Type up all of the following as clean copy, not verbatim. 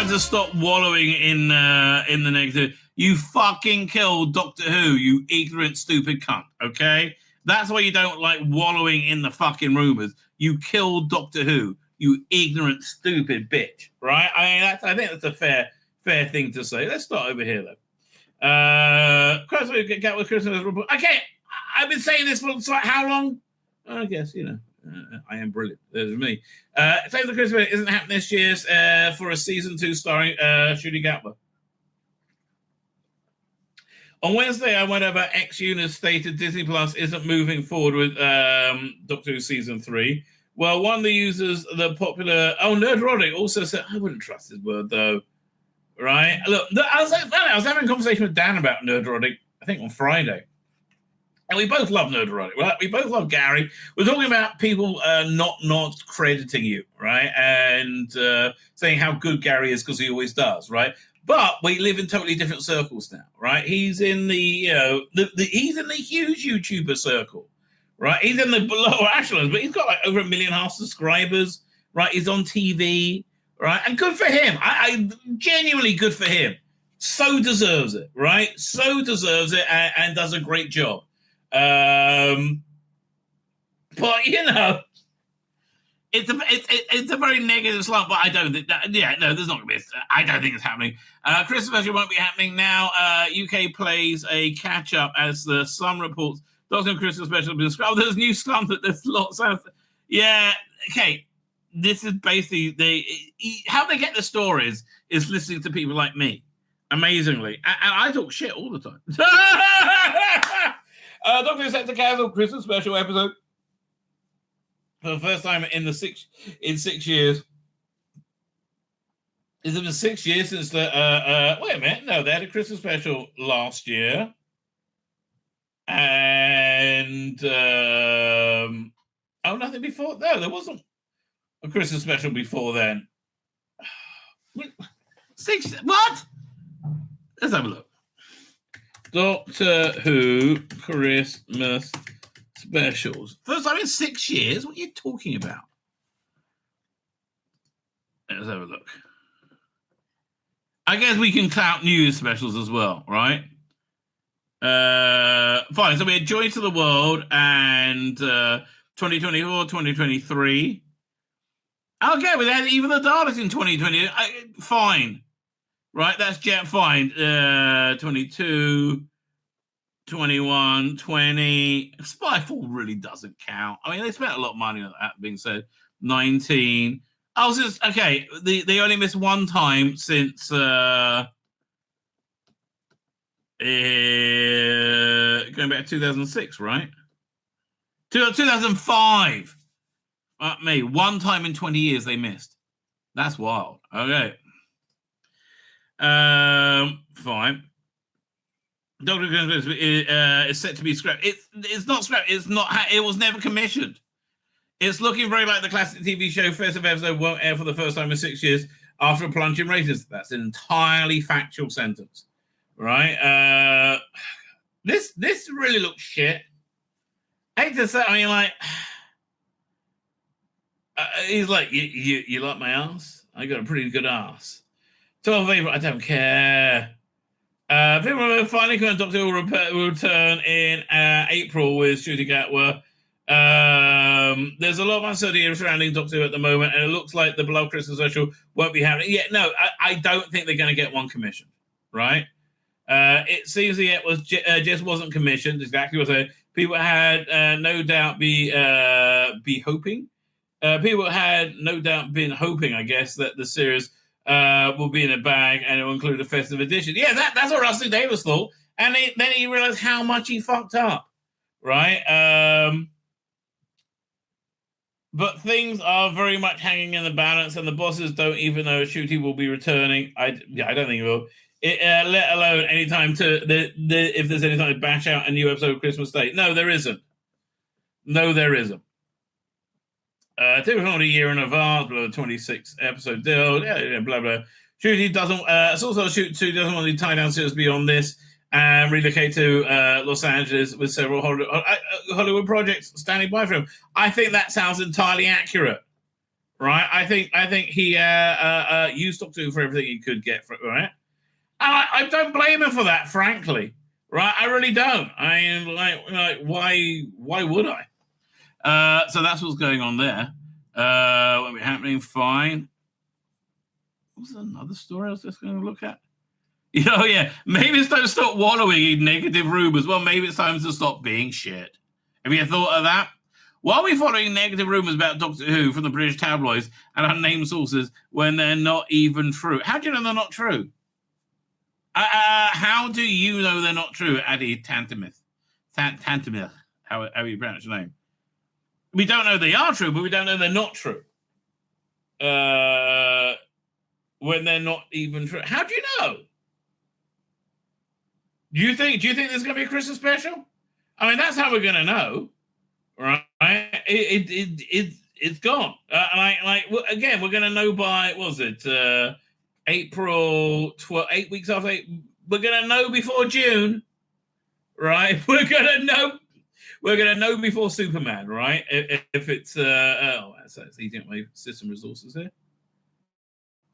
trying to stop wallowing in the negative. You fucking killed Doctor Who, you ignorant, stupid cunt, okay? That's why you don't like wallowing in the fucking rumors. You killed Doctor Who, you ignorant, stupid bitch, right? I think that's a fair thing to say. Let's start over here, though. Christmas report. Okay, I've been saying this for how long? I guess, I am brilliant. There's me. Save the Christmas isn't happening this year for a season 2 starring Shooty Gatwa. On Wednesday, I went over X-Unit stated Disney Plus isn't moving forward with Doctor Who season 3. Well, one of the users, the popular Nerdrotic also said, I wouldn't trust his word though. Right? Look, I was having a conversation with Dan about Nerdrotic, I think on Friday. And we both love Nerdrotic, right? We both love Gary. We're talking about people not crediting you, right? And saying how good Gary is because he always does, right? But we live in totally different circles now, right? He's in the he's in the huge YouTuber circle, right? He's in the lower echelons, but he's got like over 1.5 million subscribers, right? He's on TV, right? And good for him. I genuinely good for him. So deserves it, right? So deserves it and does a great job. But it's a very negative slump. But I don't think that. Yeah, no, there's not going to be. I don't think it's happening. Christmas special won't be happening now. UK plays a catch up as the Sun reports. Doctor Who Christmas special has been described. There's new slump that there's lots of. Yeah, okay. This is basically how they get the stories is listening to people like me. Amazingly, and I talk shit all the time. Doctor Who set to cancel Christmas special episode for the first time in 6 years. It's been 6 years since the wait a minute, no, they had a Christmas special last year, and nothing before. No, there wasn't a Christmas special before then. 6 what? Let's have a look. Doctor Who Christmas specials. First time in 6 years? What are you talking about? Let's have a look. I guess we can count news specials as well, right? Fine. So we had Joy to the World and 2024, 2023. Okay, we had Even the Daleks in 2020. Fine. Right, that's jet fine. 22, 21, 20. Spyfall really doesn't count. I mean, they spent a lot of money on that, being said. 19. I was just, okay, they only missed one time since going back to 2006, right? 2005. Me, one time in 20 years they missed. That's wild. Okay. Fine. Doctor Who is set to be scrapped. It's not scrapped. It was never commissioned. It's looking very like the classic TV show. First episode won't air for the first time in 6 years after a plunge in ratings. That's an entirely factual sentence, right? This really looks shit. I hate to say. I mean, like, he's like, you like my ass? I got a pretty good ass. 12 April, I don't care. People finally going to Doctor Who will return in April with Shooty Gatwa. There's a lot of uncertainty surrounding Doctor Who at the moment, and it looks like the beloved Christmas special won't be happening. Yeah, no, I don't think they're going to get one commissioned, right? It seems that it was just wasn't commissioned. Exactly what I said. People had no doubt be hoping. People had no doubt been hoping, I guess, that the series will be in a bag and it will include a festive edition. Yeah, that's what Rusty Davis thought. And then he realized how much he fucked up, right? But things are very much hanging in the balance, and the bosses don't even know Shooty will be returning. I don't think he will. Let alone any time if there's any time to bash out a new episode of Christmas Day. No, there isn't. Typically a year in advance, blah, 26 episode deal, blah, blah. Shooty doesn't, it's also Shoot 2 doesn't want to tie down series beyond this and relocate to Los Angeles with several Hollywood projects standing by for him. I think that sounds entirely accurate, right? I think he used Doctor Who for everything he could get from it, right? And I don't blame him for that, frankly, right? I really don't. I mean, like why would I? So that's what's going on there. What be happening? Fine. What was another story I was just going to look at? Yeah. Maybe it's time to stop wallowing in negative rumors. Well, maybe it's time to stop being shit. Have you thought of that? Why are we following negative rumors about Doctor Who from the British tabloids and unnamed sources when they're not even true? How do you know they're not true? How do you know they're not true, Adi Tantamith? Tantamith, how you pronounce your name? We don't know they are true, but we don't know they're not true. When they're not even true. How do you know? Do you think there's going to be a Christmas special? I mean, that's how we're going to know, right? It's gone. Again, we're going to know by, what was it, April 12, 8 weeks after. We're going to know before June, right? We're going to know before Superman, right? If it's that's eating up my system resources here.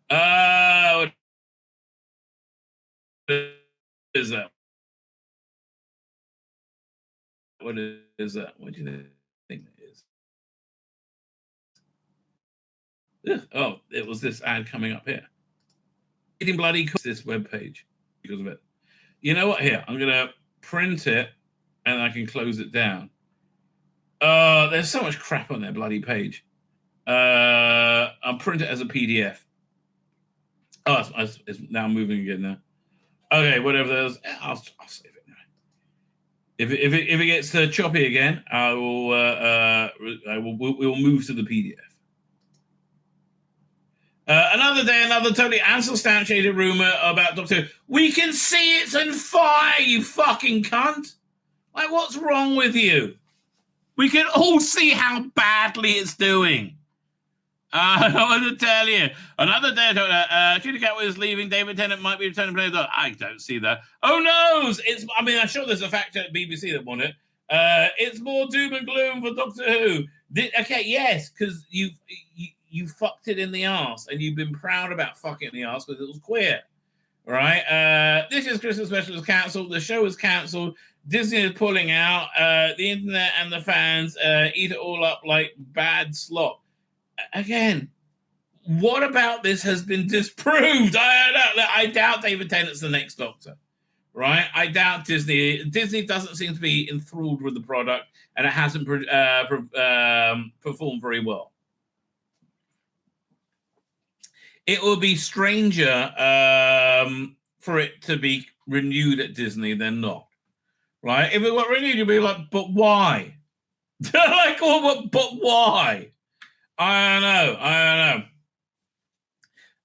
What is that? What is that? What do you think it is? Ugh. Oh, it was this ad coming up here. Eating bloody this webpage because of it. You know what? Here, I'm gonna print it and I can close it down. There's so much crap on their bloody page. I'll print it as a PDF. Oh, it's now moving again now. Okay, whatever there's, I'll save it now. If it gets choppy again, we'll move to the PDF. Another day, another totally unsubstantiated rumor about Doctor Who. We can see it's on fire, you fucking cunt. Like, what's wrong with you? We can all see how badly it's doing. I want to tell you. Another day, Judy Catwood is leaving. David Tennant might be returning to play. I don't see that. Oh, no! I'm sure there's a fact at BBC that won it. It's more doom and gloom for Doctor Who. Okay, yes, because you fucked it in the arse, and you've been proud about fucking in the arse because it was queer, right? This year's Christmas special is cancelled. The show is cancelled. Disney is pulling out. The internet and the fans eat it all up like bad slop. Again, what about this has been disproved? I doubt David Tennant's the next Doctor, right? I doubt Disney. Disney doesn't seem to be enthralled with the product, and it hasn't performed very well. It will be stranger for it to be renewed at Disney than not, right? If it got renewed, you'd be like, but why? But why? I don't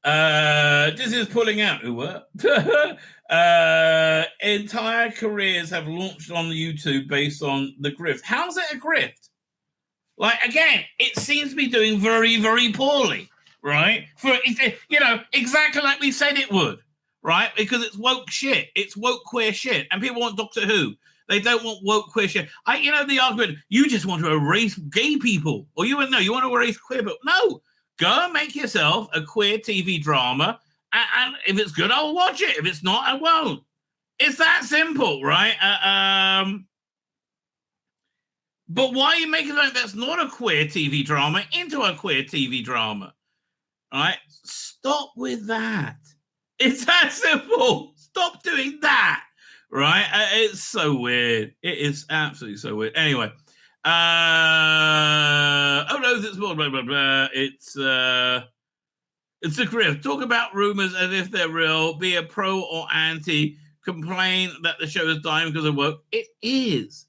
know. Disney's pulling out. Who were? Entire careers have launched on YouTube based on the grift. How's it a grift? Like, again, it seems to be doing very, very poorly, right? Exactly like we said it would, right? Because it's woke shit. It's woke queer shit. And people want Doctor Who. They don't want woke queer shit. The argument, you just want to erase gay people. Or you want to erase queer people. No, go and make yourself a queer TV drama. And if it's good, I'll watch it. If it's not, I won't. It's that simple, right? But why are you making something that's not a queer TV drama into a queer TV drama? All right? Stop with that. It's that simple. Stop doing that. Right? It's so weird. It is absolutely so weird. Anyway. It's more blah, blah, blah. It's a grift. Talk about rumors as if they're real. Be a pro or anti. Complain that the show is dying because of woke. It is.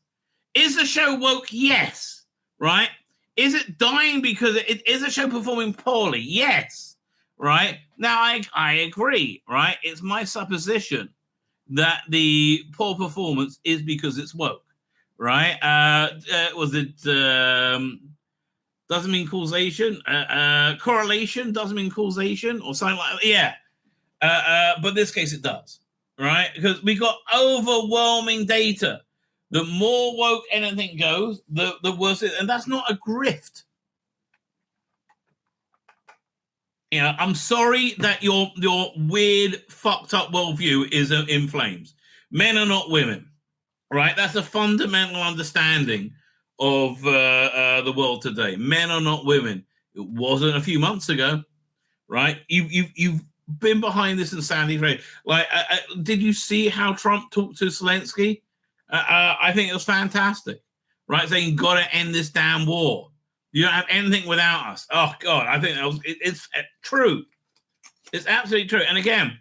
Is the show woke? Yes. Right? Is it dying because is the show performing poorly? Yes. Right? Now, I agree. Right? It's my supposition that the poor performance is because it's woke, right? Doesn't mean causation. Correlation doesn't mean causation or something like that. Yeah. But in this case, it does, right? Because we got overwhelming data. The more woke anything goes, the worse it is. And that's not a grift. I'm sorry that your weird, fucked up worldview is in flames. Men are not women, right? That's a fundamental understanding of the world today. Men are not women. It wasn't a few months ago, right? You've been behind this insanity. Like, did you see how Trump talked to Zelensky? I think it was fantastic, right? Saying, "Got to end this damn war. You don't have anything without us." Oh God, I think it's true. It's absolutely true. And again,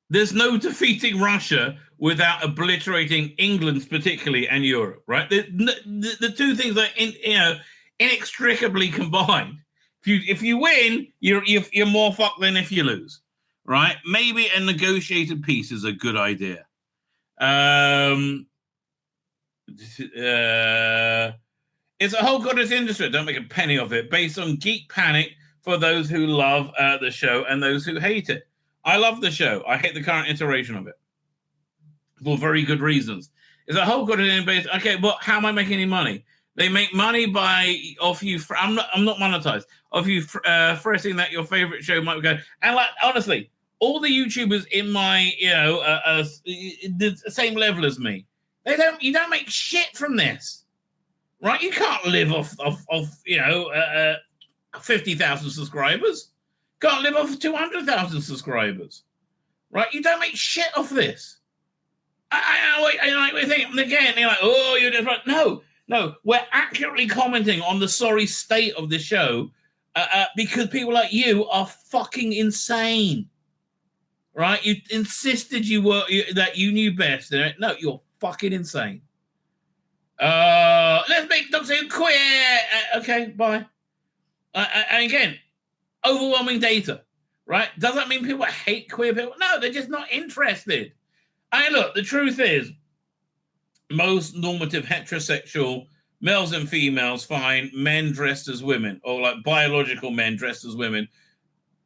there's no defeating Russia without obliterating England, particularly, and Europe, right? The two things are inextricably combined. If you win, you're more fucked than if you lose, right? Maybe a negotiated peace is a good idea. It's a whole goddess industry. Don't make a penny of it. Based on geek panic for those who love the show and those who hate it. I love the show. I hate the current iteration of it for very good reasons. It's a whole goddess industry. Okay, but how am I making any money? They make money by off you. I'm not monetized. Of you fretting that your favorite show might go. And like honestly, all the YouTubers in my the same level as me, you don't make shit from this, right? You can't live off 50,000 subscribers. Can't live off 200,000 subscribers, right? You don't make shit off this. I think again, you're like, oh, you're just right. No, we're accurately commenting on the sorry state of the show because people like you are fucking insane, right? You insisted that you knew best. No, you're fucking insane. Let's make Doctor Who queer. Okay, bye. And again, overwhelming data, right? Does that mean people hate queer people? No, they're just not interested. Look, the truth is, most normative heterosexual males and females find men dressed as women, or like biological men dressed as women,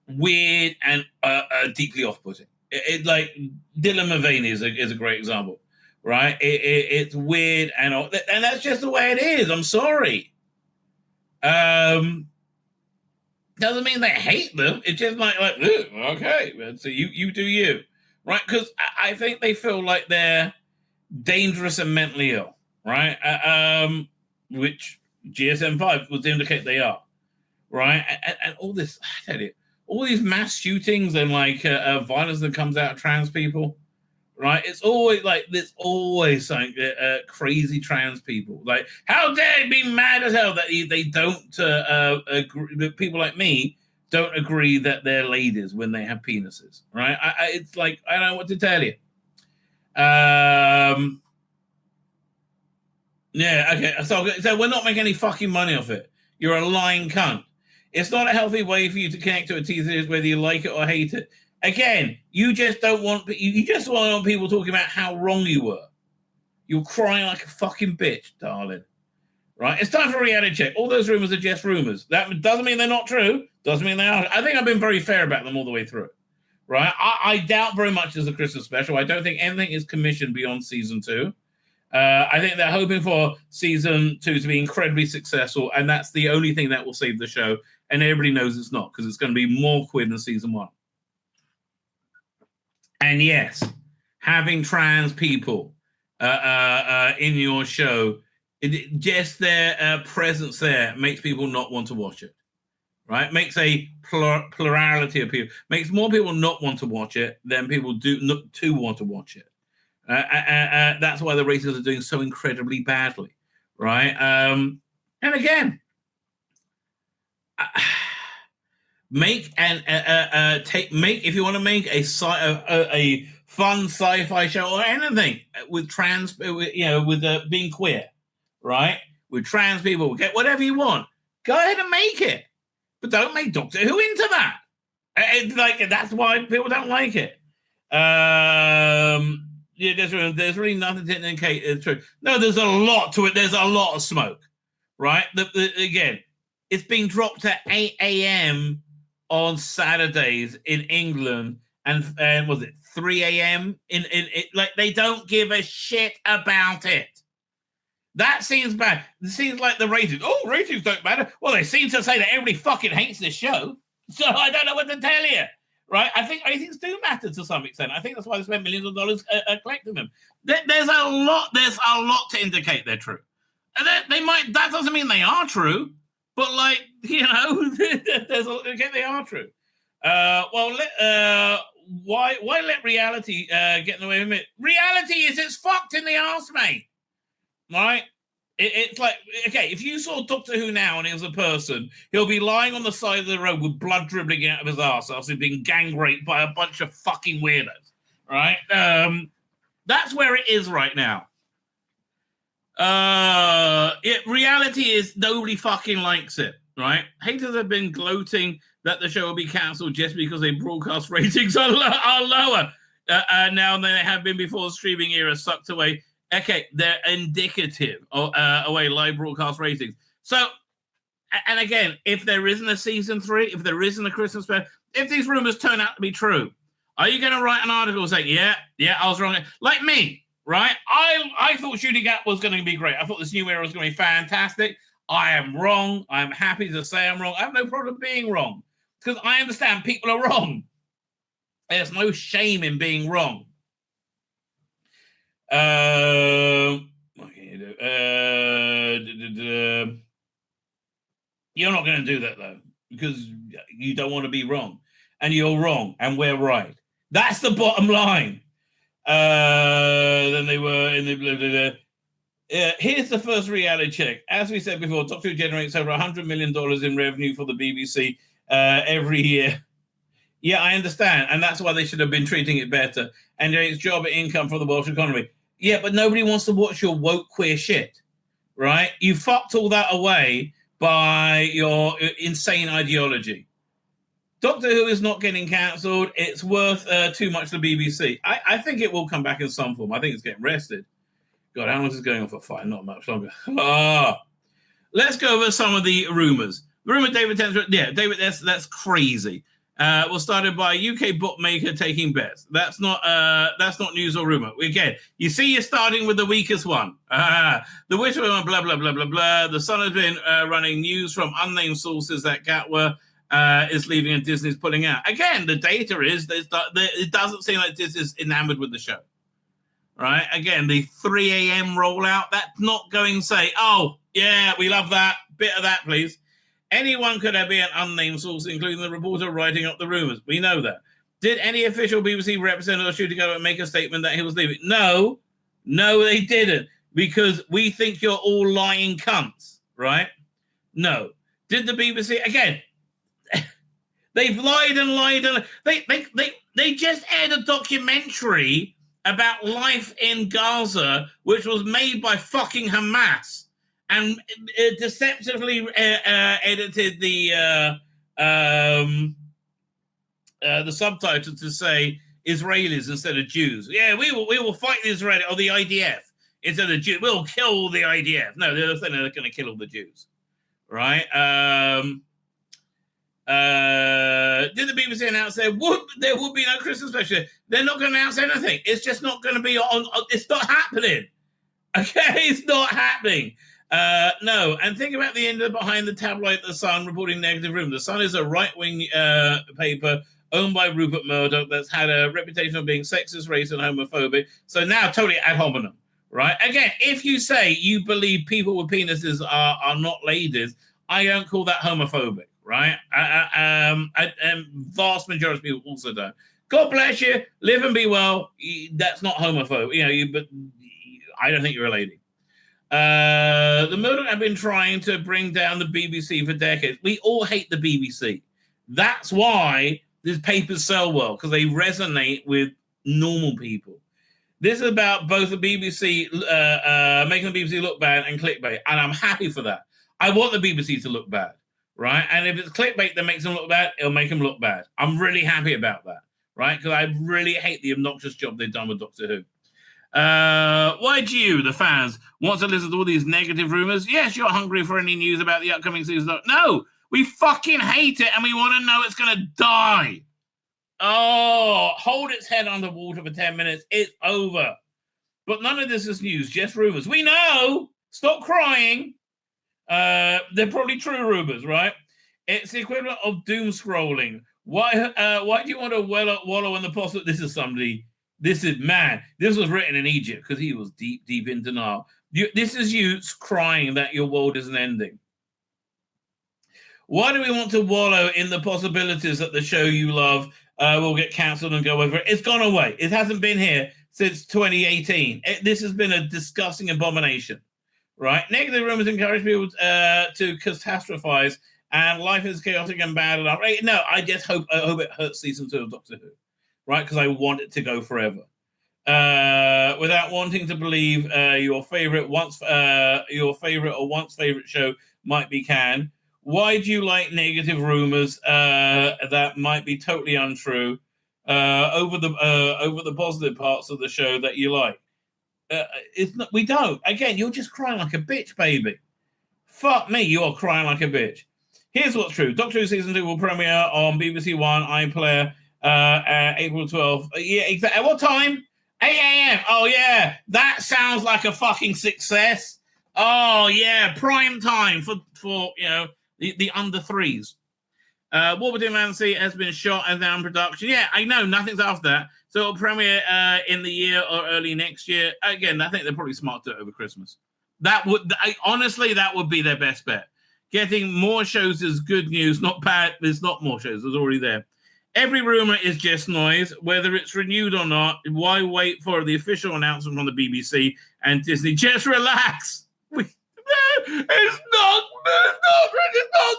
weird and deeply off-putting. Like Dylan Mulvaney is a great example, right? It's weird and that's just the way it is. I'm sorry. Doesn't mean they hate them. It's just like okay, so you do you, right? Because I think they feel like they're dangerous and mentally ill, right? Which GSM-5 would indicate they are, right? And all this, I tell you, all these mass shootings and like violence that comes out of trans people, right? It's always like there's always something crazy trans people. Like, how dare it be mad as hell that they don't agree, that people like me don't agree that they're ladies when they have penises, right? It's like I don't know what to tell you. Yeah, okay. So we're not making any fucking money off it. You're a lying cunt. It's not a healthy way for you to connect to a TV, whether you like it or hate it. Again, you just don't want. You just want people talking about how wrong you were. You're crying like a fucking bitch, darling. Right? It's time for a reality check. All those rumors are just rumors. That doesn't mean they're not true. Doesn't mean they are. I think I've been very fair about them all the way through. Right? I doubt very much there's a Christmas special. I don't think anything is commissioned beyond season 2. I think they're hoping for season 2 to be incredibly successful, and that's the only thing that will save the show. And everybody knows it's not, because it's going to be more queer than season 1. And yes, having trans people in your show, just their presence there makes people not want to watch it, right? Makes a plurality of people, makes more people not want to watch it than people do not to want to watch it. That's why the ratings are doing so incredibly badly, right? And again, make if you want to make a fun sci-fi show or anything with trans, with being queer, right? With trans people, get whatever you want. Go ahead and make it, but don't make Doctor Who into that. It's like that's why people don't like it. Yeah, there's really nothing to indicate it's true. No, there's a lot to it. There's a lot of smoke, right? Again, it's being dropped at 8 a.m. on Saturdays in England, and was it 3 a.m. in like they don't give a shit about it. That seems bad. It seems like the ratings. Oh, ratings don't matter. Well, they seem to say that everybody fucking hates this show. So I don't know what to tell you. Right? I think ratings do matter to some extent. I think that's why they spend millions of dollars collecting them. There's a lot. There's a lot to indicate they're true. And they might. That doesn't mean they are true. But like there's they are true. Why let reality get in the way of it? Reality is it's fucked in the arse, mate. Right? It's like, okay, if you saw Doctor Who now and he was a person, he'll be lying on the side of the road with blood dribbling out of his arse after being gang raped by a bunch of fucking weirdos. Right? That's where it is right now. Reality is nobody fucking likes it. Right? Haters have been gloating that the show will be cancelled just because their broadcast ratings are lower now than they have been before the streaming era sucked away. Okay, they're indicative of away live broadcast ratings. So, and again, if there isn't a season 3, if there isn't a Christmas special, if these rumors turn out to be true, are you going to write an article saying, yeah, I was wrong? Like me, right? I thought Shooting Gap was going to be great. I thought this new era was going to be fantastic. I am wrong. I'm happy to say I'm wrong. I have no problem being wrong because I understand people are wrong. There's no shame in being wrong. What can you do? You're not going to do that though, because you don't want to be wrong, and you're wrong, and we're right. That's the bottom line. Then they were in the. Here's the first reality check. As we said before, Doctor Who generates over $100 million in revenue for the BBC every year. Yeah, I understand, and that's why they should have been treating it better. And it's job and income for the Welsh economy. Yeah, but nobody wants to watch your woke queer shit, right? You fucked all that away by your insane ideology. Doctor Who is not getting cancelled. It's worth too much to the BBC. I think it will come back in some form. I think it's getting rested. God, how long is this going on for? Fine, not much longer. Let's go over some of the rumors. The rumor David Tennant, David, that's crazy. Was started by a UK bookmaker taking bets. That's not news or rumor. Again, you see, you're starting with the weakest one. The Witcher one, blah blah blah blah blah. The Sun has been running news from unnamed sources that Gatwa is leaving and Disney's pulling out. Again, the data is it doesn't seem like Disney's enamored with the show. Right? Again, the 3 a.m. rollout. That's not going to say, oh yeah, we love that bit of that, please. Anyone could be an unnamed source, including the reporter writing up the rumors. We know that. Did any official BBC representative shoot to go and make a statement that he was leaving? No, they didn't, because we think you're all lying cunts, right? No. Did the BBC again? They've lied and lied and they just aired a documentary about life in Gaza, which was made by fucking Hamas. And deceptively edited the subtitle to say Israelis instead of Jews. Yeah, we will fight the Israeli or the IDF instead of Jews. We'll kill the IDF. No, they're saying they're going to kill all the Jews, right? Did the BBC announce there would be no Christmas special? They're not going to announce anything. It's just not going to be on. It's not happening. Okay, it's not happening. No, and think about the end behind the tabloid The Sun reporting negative rumors. The Sun is a right-wing paper owned by Rupert Murdoch that's had a reputation of being sexist, racist, and homophobic. So now totally ad hominem, right? Again, if you say you believe people with penises are not ladies, I don't call that homophobic, right? And vast majority of people also don't. God bless you, live and be well. That's not homophobic, but I don't think you're a lady. The Murdoch have been trying to bring down the BBC for decades. We all hate the BBC. That's why these papers sell well, because they resonate with normal people. This is about both the BBC, making the BBC look bad and clickbait, and I'm happy for that. I want the BBC to look bad, right? And if it's clickbait that makes them look bad, it'll make them look bad. I'm really happy about that, right? Because I really hate the obnoxious job they've done with Doctor Who. Why do you, the fans, want to listen to all these negative rumors? Yes, you're hungry for any news about the upcoming season. No, we fucking hate it and we want to know it's going to die. Oh, hold its head underwater for 10 minutes. It's over. But none of this is news, just rumors. We know Stop crying. They're probably true rumors, right? It's the equivalent of doom scrolling. Why do you want to wallow in the possible? This is man. This was written in Egypt because he was deep in denial. This is you crying that your world isn't ending. Why do we want to wallow in the possibilities that the show you love will get cancelled and go over? It's gone away. It hasn't been here since 2018. This has been a disgusting abomination, right? Negative rumors encourage people to catastrophize, and life is chaotic and bad enough. No, I just hope it hurts season 2 of Doctor Who, right? Because I want it to go forever. Without wanting to believe your favorite or once favorite show might be canned. Why do you like negative rumors that might be totally untrue over the positive parts of the show that you like? We don't. Again, you're just crying like a bitch, baby. Fuck me, you are crying like a bitch. Here's what's true. Doctor Who Season 2 will premiere on BBC One iPlayer April 12th. Yeah, exactly. At what time? 8 a.m. Oh, yeah. That sounds like a fucking success. Oh, yeah. Prime time for the under threes. What Would Humanity has been shot and now in production. Yeah, I know. Nothing's after that. So it'll premiere in the year or early next year. Again, I think they're probably smart to do it over Christmas. Honestly, that would be their best bet. Getting more shows is good news, not bad. There's not more shows. There's already there. Every rumor is just noise, whether it's renewed or not. Why wait for the official announcement from the BBC and Disney? Just relax. It's not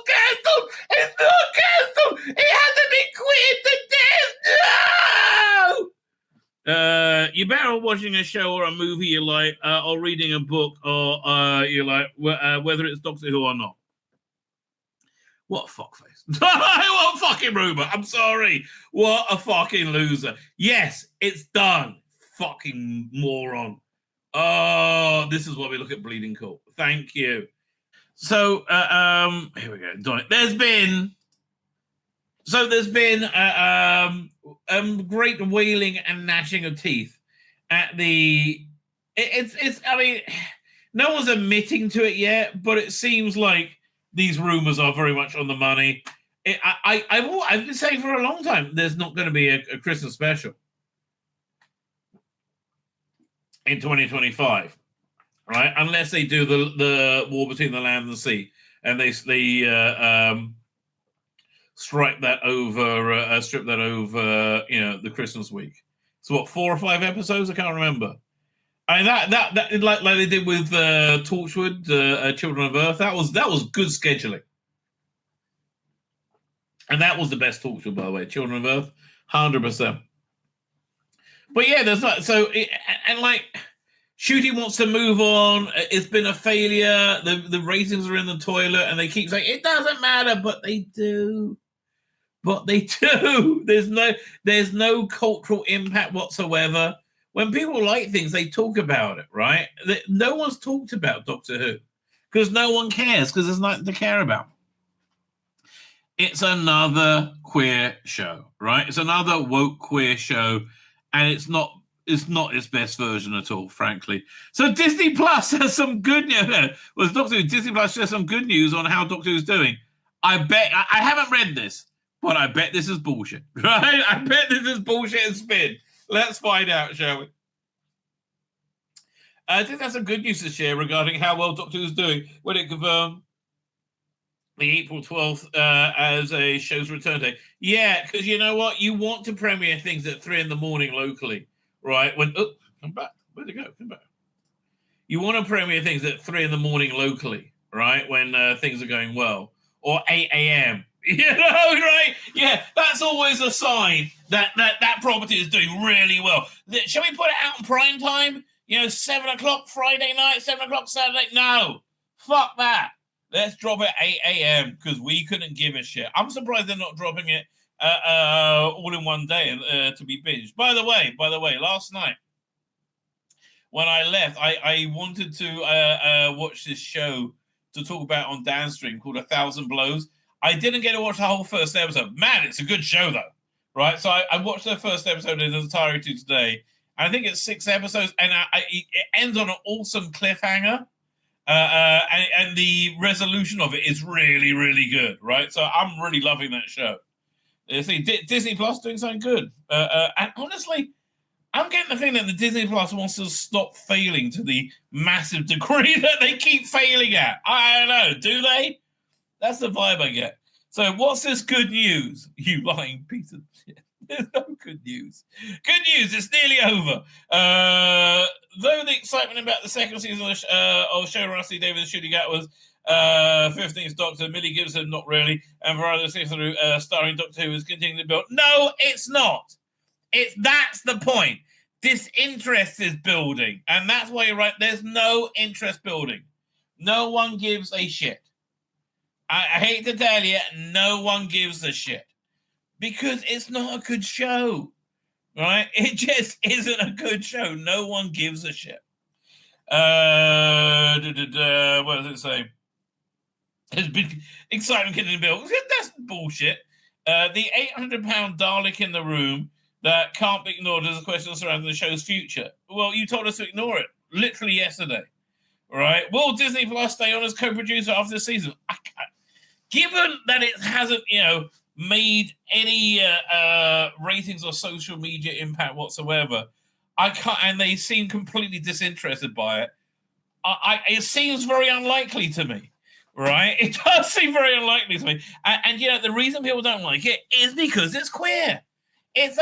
cancelled. It's not cancelled. It hasn't been quitted to death. No. You're better off watching a show or a movie you like, or reading a book, or you like, whether it's Doctor Who or not. What a fuckface. What a fucking rumor. I'm sorry. What a fucking loser. Yes, it's done. Fucking moron. Oh, this is why we look at Bleeding Cool. Thank you. So, here we go. There's been great wailing and gnashing of teeth at the. I mean, no one's admitting to it yet, but it seems like these rumors are very much on the money. I've been saying for a long time there's not going to be a Christmas special in 2025, right? Unless they do the war between the land and the sea, and they strip that over, the Christmas week. So what, 4 or 5 episodes? I can't remember. I mean that like they did with Torchwood, Children of Earth. That was good scheduling, and that was the best Torchwood, by the way. Children of Earth, 100%. But yeah, there's not Shooty wants to move on. It's been a failure. The ratings are in the toilet, and they keep saying it doesn't matter, but they do. There's no cultural impact whatsoever. When people like things, they talk about it, right? No one's talked about Doctor Who because no one cares, because there's nothing to care about. It's another queer show, right? It's another woke queer show, and it's not its best version at all, frankly. So Disney Plus has some good news. Disney Plus has some good news on how Doctor Who's doing. I haven't read this, but I bet this is bullshit, right? I bet this is bullshit and spin. Let's find out, shall we? I think that's some good news to share regarding how well Doctor Who's doing when it confirmed the April 12th as a show's return day. Yeah, because you know what? You want to premiere things at 3 a.m. locally, right? Come back. Where'd it go? Come back. You want to premiere things at 3 a.m. locally, right? When things are going well. Or 8 a.m. You know, right? Yeah, that's always a sign that property is doing really well. Shall we put it out in prime time? 7 o'clock Friday night, 7 o'clock Saturday? No. Fuck that. Let's drop it 8 a.m. because we couldn't give a shit. I'm surprised they're not dropping it all in one day to be binged. By the way, last night when I left, I wanted to watch this show to talk about on Downstream called 1,000 Blows. I didn't get to watch the whole first episode. Man, it's a good show though, right? So I watched the first episode in its entirety today. I think it's 6 episodes, and it ends on an awesome cliffhanger. And the resolution of it is really, really good, right? So I'm really loving that show. You see, Disney Plus doing something good. And honestly, I'm getting the feeling that the Disney Plus wants to stop failing to the massive degree that they keep failing at. I don't know. Do they? That's the vibe I get. So what's this good news? You lying piece of shit. There's no good news. Good news, it's nearly over. Though the excitement about the second season of showrunner Steve Davis shooting out was 15th Doctor, Millie Gibson, not really, and Veronica Season starring Doctor Who is continuing to build. No, it's not. That's the point. Disinterest is building, and that's why you're right. There's no interest building. No one gives a shit. I hate to tell you, no one gives a shit because it's not a good show, right? It just isn't a good show. No one gives a shit. What does it say? There's been excitement in the bill. That's bullshit. The 800-pound Dalek in the room that can't be ignored as a question surrounding the show's future. Well, you told us to ignore it literally yesterday, right? Will Disney Plus stay on as co-producer after this season? Given that it hasn't, made any ratings or social media impact whatsoever, I can't, and they seem completely disinterested by it. It seems very unlikely to me, right? It does seem very unlikely to me, and the reason people don't like it is because it's queer. It's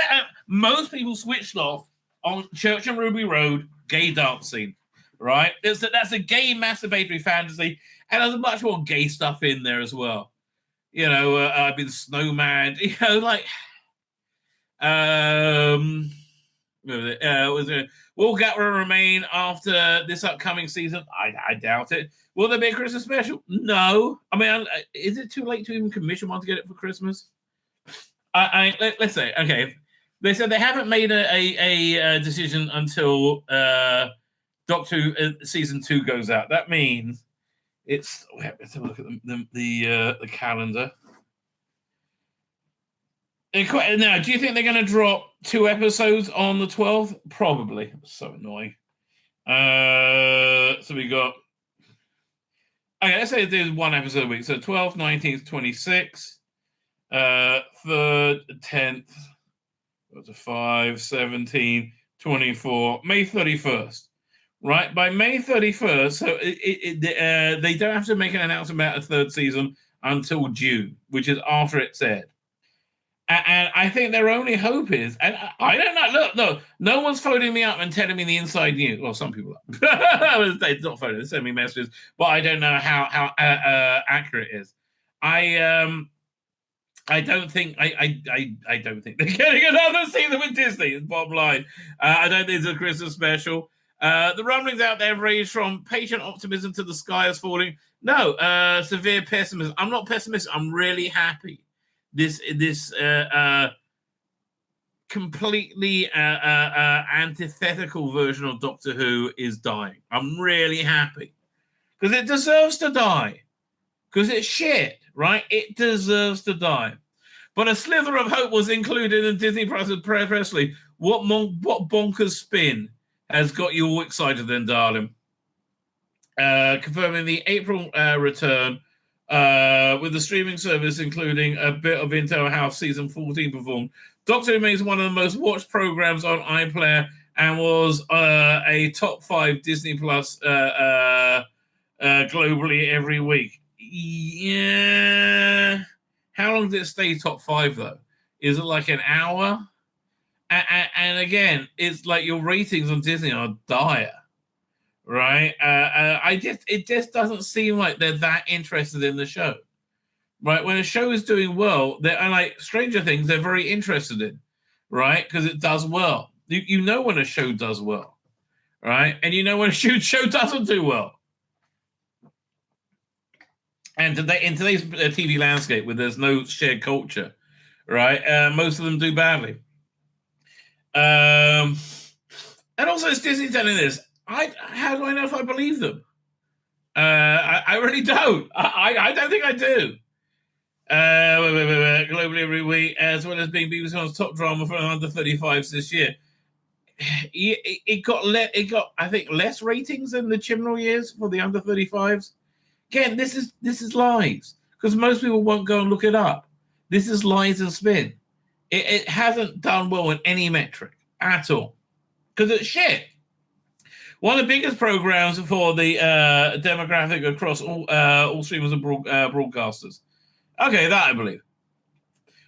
most people switched off on Church and Ruby Road gay dance scene, right? That's a gay masturbatory fantasy, and there's much more gay stuff in there as well. I've been snowman. Will Gatwa remain after this upcoming season? I doubt it. Will there be a Christmas special? No. I mean, is it too late to even commission one to get it for Christmas? Let's say, okay. They said they haven't made a decision until Doctor Who season 2 goes out. That means it's. Let's have a look at the calendar. Now, do you think they're going to drop 2 episodes on the 12th? Probably. So annoying. So we got. Okay, let's say there's 1 episode a week. So 12th, 19th, 26th, 3rd, 10th, 5, 17, 24, May 31st. Right, by May 31st, so they don't have to make an announcement about a 3rd season until June, which is after it's aired. And I think their only hope is, and I don't know, no one's phoning me up and telling me the inside news. Well, some people are. They're not phoning, they send me messages, but I don't know how accurate it is. I don't think I don't think they're getting another season with Disney. Is bottom line. I don't think it's a Christmas special. The rumblings out there range from patient optimism to the sky is falling. No, severe pessimism. I'm not pessimistic. I'm really happy. This completely antithetical version of Doctor Who is dying. I'm really happy because it deserves to die because it's shit, right? It deserves to die. But a slither of hope was included in Disney Plus press release. What bonkers spin has got you all excited then, darling? Confirming the April return with the streaming service, including a bit of Intel House Season 14 performed. Doctor Who remains one of the most watched programs on iPlayer and was a top 5 Disney Plus globally every week. Yeah. How long did it stay top 5, though? Is it like an hour? And again, it's like your ratings on Disney are dire, right? It just doesn't seem like they're that interested in the show, right? When a show is doing well, they're like Stranger Things, they're very interested in, right? Because it does well. You know when a show does well, right? And you know when a show doesn't do well. And in today's TV landscape, where there's no shared culture, right? Most of them do badly. And also, it's Disney telling this. How do I know if I believe them? I really don't. I don't think I do. Globally every week, as well as being BBC One's top drama for under 35s this year. it got I think less ratings than the Chibnall years for the under 35s. Again, this is lies because most people won't go and look it up. This is lies and spin. It hasn't done well in any metric at all because it's shit. One of the biggest programs for the demographic across all streamers and broadcasters. Okay, that I believe.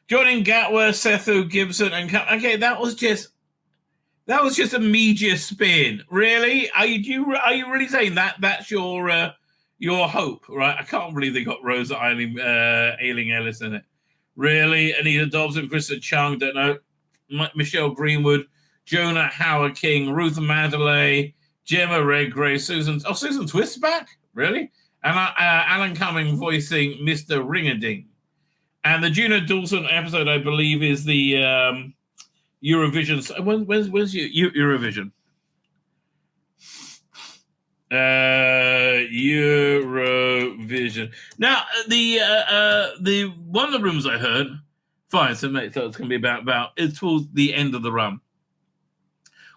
Jordan Gatworth, Sethu, Gibson, and okay, that was just a media spin. Really? Are you really saying that that's your hope? Right? I can't believe they got Rosa Ailing Ellis in it. Really? Anita Dobson, Krista Chung, don't know. Michelle Greenwood, Jonah Howard King, Ruth Mandalay, Gemma Redgrave, Susan Twist's back? Really? And Alan Cumming voicing Mr. Ring-a-Ding. And the Juno Dawson episode, I believe, is the Eurovision. When's Eurovision? Eurovision. Now, the one of the rumors I heard, fine, so it's going to be about it's towards the end of the run.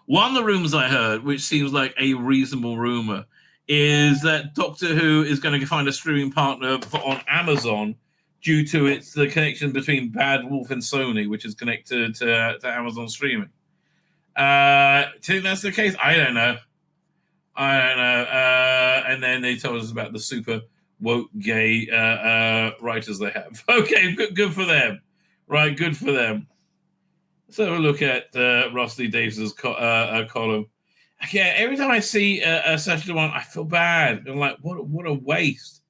One of the rumors I heard, which seems like a reasonable rumor, is that Doctor Who is going to find a streaming partner on Amazon due to the connection between Bad Wolf and Sony, which is connected to Amazon streaming. Do you think that's the case? I don't know. And then they told us about the super woke gay writers they have. Okay, good for them. Right, good for them. Let's have a look at Rusty Davis's column. Okay, every time I see such a one, I feel bad. I'm like, what a waste.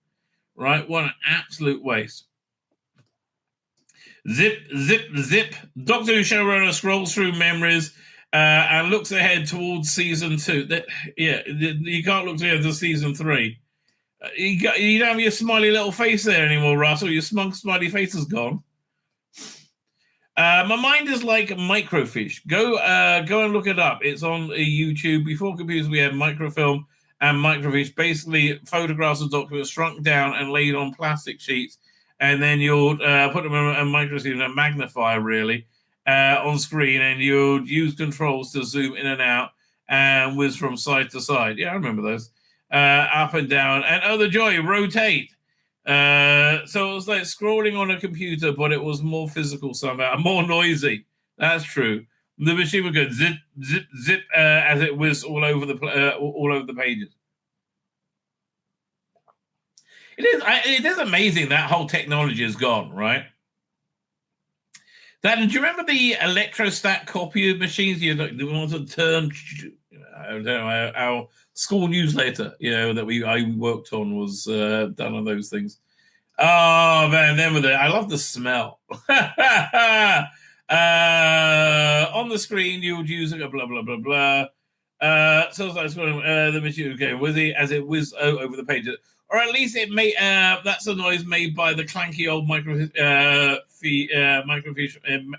Right? What an absolute waste. Zip, zip, zip. Doctor Who showrunner scrolls through memories and looks ahead towards season 2. You can't look ahead to season 3. You don't have your smiley little face there anymore, Russell. Your smiley face is gone. My mind is like microfiche. Go and look it up. It's on YouTube. Before computers, we had microfilm and microfiche. Basically, photographs of documents shrunk down and laid on plastic sheets. And then you'll put them in a microscope and magnify, really, on screen. And you'll use controls to zoom in and out and whiz from side to side. Yeah, I remember those. Up and down. And oh, the joy, rotate. So it was like scrolling on a computer, but it was more physical somehow, more noisy. That's true. The machine would go zip, zip, zip as it whizzed all over the pages. It is amazing that whole technology is gone, right? Do you remember the electrostat copy machines? The ones that turn. I don't know, our school newsletter, that I worked on was done on those things. Oh man, I love the smell. On the screen, you would use blah blah blah blah. So it's like the machine, okay, as it whizzed over the pages. Or at least it made that's a noise made by the clanky old microfiche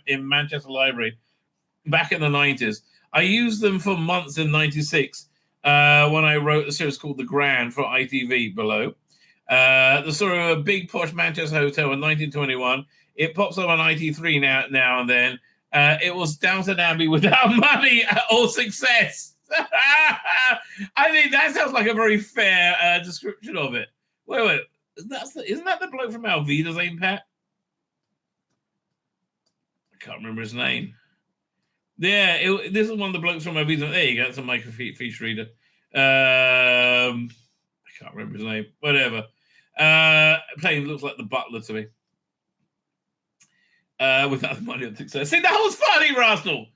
in Manchester Library back in the 90s. I used them for months in 96 when I wrote a series called The Grand for ITV below. The sort of a big posh Manchester hotel in 1921. It pops up on IT3 now and then. It was Downton Abbey without money or success. I think that sounds like a very fair description of it. Wait, isn't that the bloke from Alvida's aim, Pat? I can't remember his name. Yeah, this is one of the blokes from Alvida's. There you go, it's a microfiche reader. I can't remember his name. Whatever. Playing looks like the butler to me. Without the money or success. See, that was funny, Russell.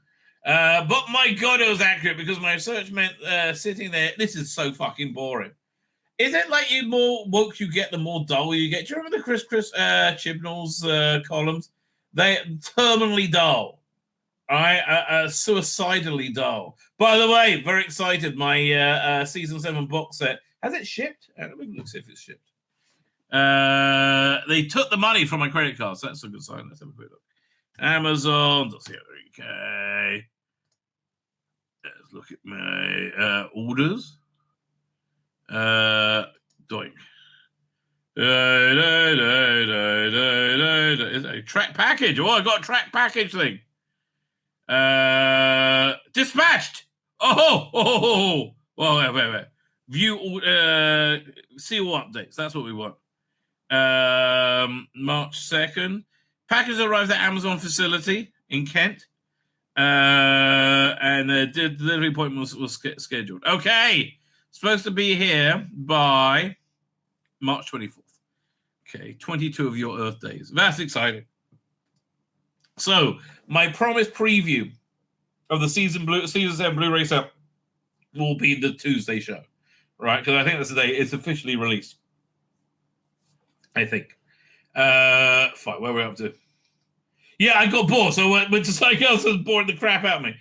But my God, it was accurate because my research meant sitting there. This is so fucking boring. Is it like the more woke you get, the more dull you get? Do you remember the Chris Chibnall's columns? They're terminally dull. All right, suicidally dull. By the way, very excited. My season 7 box set, has it shipped? Let me see if it's shipped. They took the money from my credit card, so that's a good sign. Let's have a quick look. Amazon.co.uk. Let's look at my orders. Doink. Is a track package. Oh, I got a track package thing. Dispatched. Oh. Well, wait. View see all updates. That's what we want. March 2nd. Package arrived at Amazon facility in Kent. And the delivery appointment was scheduled. Okay. Supposed to be here by March 24th. Okay. 22 of your Earth days. That's exciting. So, my promised preview of the season 7 Blu-ray set will be the Tuesday show. Right? Because I think that's the day it's officially released. I think. Fine, where are we up to? Yeah, I got bored, so I went to something else that was boring the crap out of me.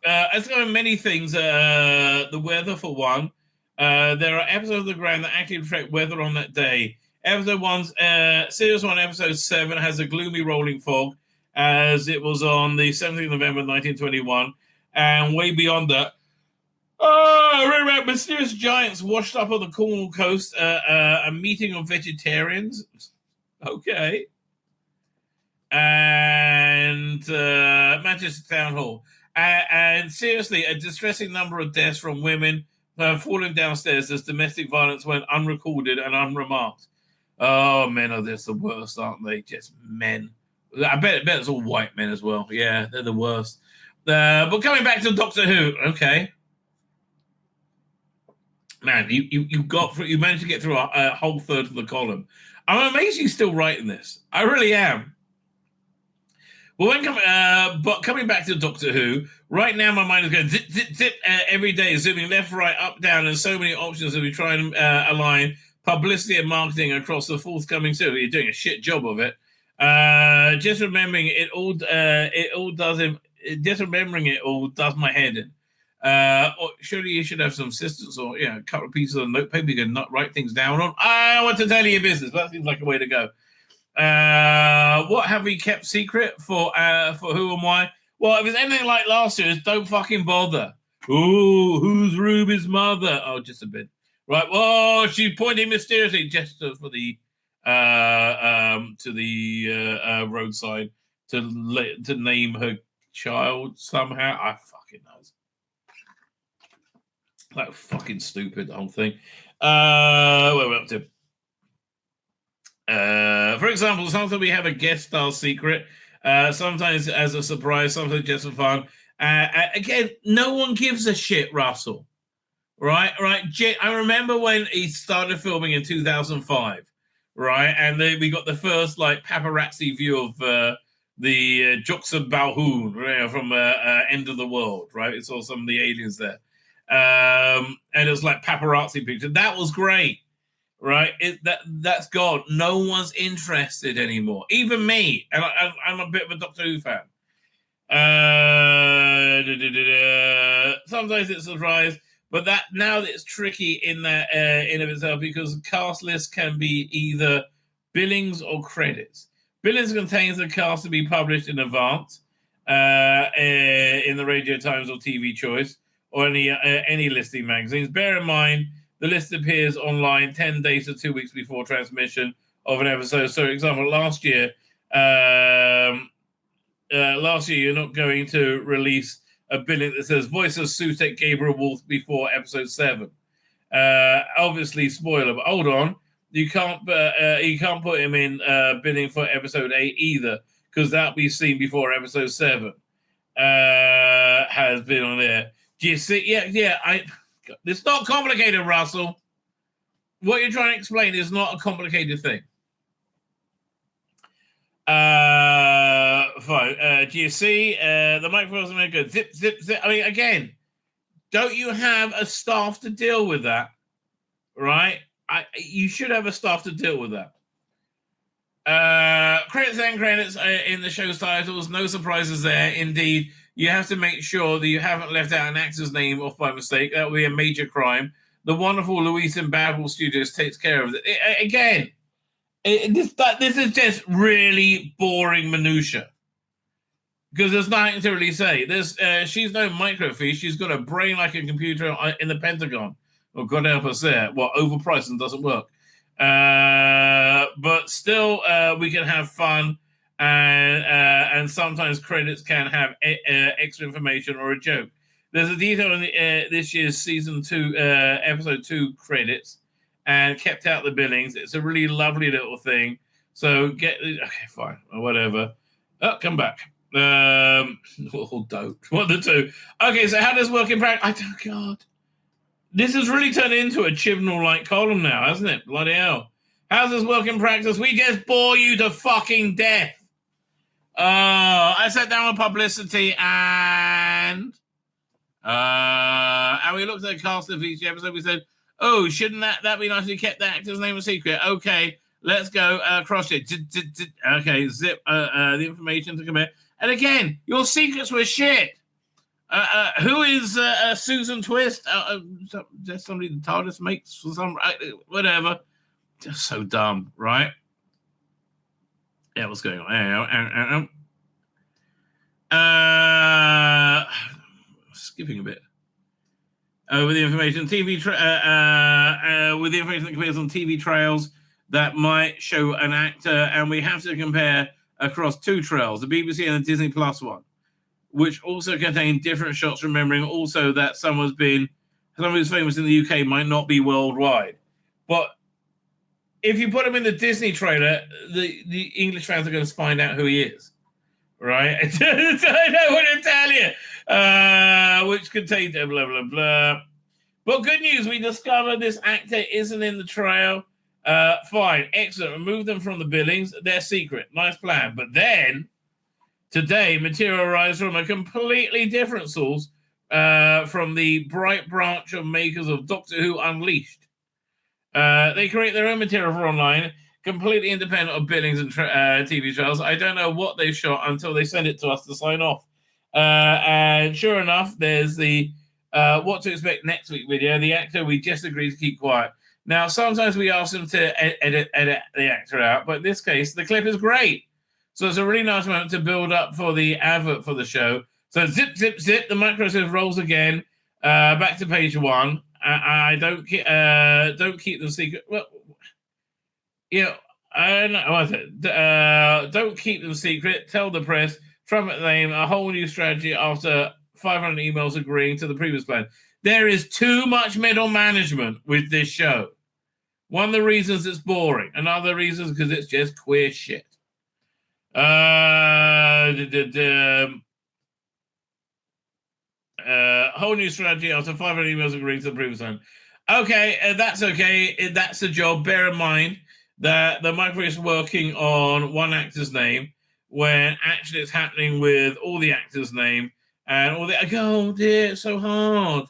As there are many things, the weather for one. There are episodes of The Ground that actually reflect weather on that day. Series 1, Episode 7 has a gloomy rolling fog, as it was on the 17th of November, 1921. And way beyond that, I read about mysterious giants washed up on the Cornwall coast, a meeting of vegetarians. Okay. And Manchester Town Hall. And seriously, a distressing number of deaths from women falling downstairs as domestic violence went unrecorded and unremarked. Oh, men are just the worst, aren't they? Just men. I bet it's all white men as well. Yeah, they're the worst. But coming back to Doctor Who, okay. Man, you managed to get through a whole third of the column. I'm amazed you're still writing this. I really am. Well, coming back to Doctor Who, right now my mind is going zip, zip, zip every day, zooming left, right, up, down, and so many options as we try and align publicity and marketing across the forthcoming series. You're doing a shit job of it. Just remembering it all does my head in. Surely you should have some assistants or a couple of pieces of notepaper you can write things down on. I want to tell you your business. That seems like a way to go. What have we kept secret for who and why? Well, if it's anything like last year's, don't fucking bother. Ooh, who's Ruby's mother? Oh, just a bit. Right. Well, she's pointing mysteriously just for the roadside to name her child somehow. I fucking knows. That fucking stupid, the whole thing. Where we're up to. For example, sometimes we have a guest star secret, sometimes as a surprise, sometimes just for fun. Again, no one gives a shit, Russell. Right? I remember when he started filming in 2005, right? And then we got the first paparazzi view of the Juxta Balhoun from End of the World, right? It saw some of the aliens there. And it was like paparazzi picture. That was great. Right, that's gone. No one's interested anymore. Even me, and I'm a bit of a Doctor Who fan. Sometimes it's a surprise, but now it's tricky in of itself because the cast list can be either billings or credits. Billings contains the cast to be published in advance in the Radio Times or TV Choice or any listing magazines. Bear in mind, the list appears online 10 days to 2 weeks before transmission of an episode. So, for example, last year you're not going to release a billing that says voice of Sutek Gabriel Wolf before episode 7. Obviously, spoiler, but hold on. You can't put him in billing for episode 8 either, because that'll be seen before episode 7 has been on there. Do you see? Yeah. It's not complicated, Russell. What you're trying to explain is not a complicated thing. Fine. Do you see? The microphone's going to go zip, zip, zip. I mean, again, don't you have a staff to deal with that? Right? You should have a staff to deal with that. Credits and credits in the show's titles. No surprises there. Indeed, you have to make sure that you haven't left out an actor's name off by mistake. That would be a major crime. The wonderful Louise and Babel Studios takes care of it. This is just really boring minutia. Because there's nothing to really say. She's no microfiche. She's got a brain like a computer in the Pentagon. Oh, God help us there. Well, overpriced and doesn't work. But still, we can have fun. and sometimes credits can have extra information or a joke. There's a detail in this year's season 2, episode 2 credits, and kept out the billings. It's a really lovely little thing. So okay, fine, or whatever. Oh, come back. Dope. What the two? Okay, so how does work in practice? God, this has really turned into a Chibnall-like column now, hasn't it? Bloody hell. How's this work in practice? We just bore you to fucking death. I sat down with publicity and we looked at the cast of each episode. We said, oh, shouldn't that be nice if you kept the actor's name a secret? Okay, let's go cross it. Okay, zip the information to commit. And again, your secrets were shit. Who is Susan Twist? Just somebody the TARDIS makes for some whatever. Just so dumb, right? Yeah, what's going on? Skipping a bit. With the information, with the information that appears on TV trails that might show an actor, and we have to compare across 2 trails, the BBC and the Disney Plus one, which also contain different shots, remembering also that someone who's famous in the UK might not be worldwide. But if you put him in the Disney trailer, the English fans are going to find out who he is, right? I don't want to tell you, which contains blah, blah, blah. But good news, we discovered this actor isn't in the trail. Fine, excellent. Remove them from the billings. They're secret. Nice plan. But then, today, material arrives from a completely different source, from the bright branch of makers of Doctor Who Unleashed. They create their own material for online, completely independent of billings and TV trails. I don't know what they shot until they send it to us to sign off. And sure enough, there's the what to expect next week video. The actor we just agreed to keep quiet. Now, sometimes we ask them to edit the actor out, but in this case, the clip is great. So it's a really nice moment to build up for the advert for the show. So zip, zip, zip, the Microsoft rolls again, back to page 1. I don't keep them secret. Well, you know, I don't know. Don't keep them secret. Tell the press. Trumpet name a whole new strategy after 500 emails agreeing to the previous plan. There is too much middle management with this show. One of the reasons it's boring. Another reason is because it's just queer shit. Whole new strategy after 500 emails agreeing to the previous one. Okay, that's okay. That's the job. Bear in mind that the microphone is working on one actor's name when actually it's happening with all the actors' name and all the. Oh dear, it's so hard.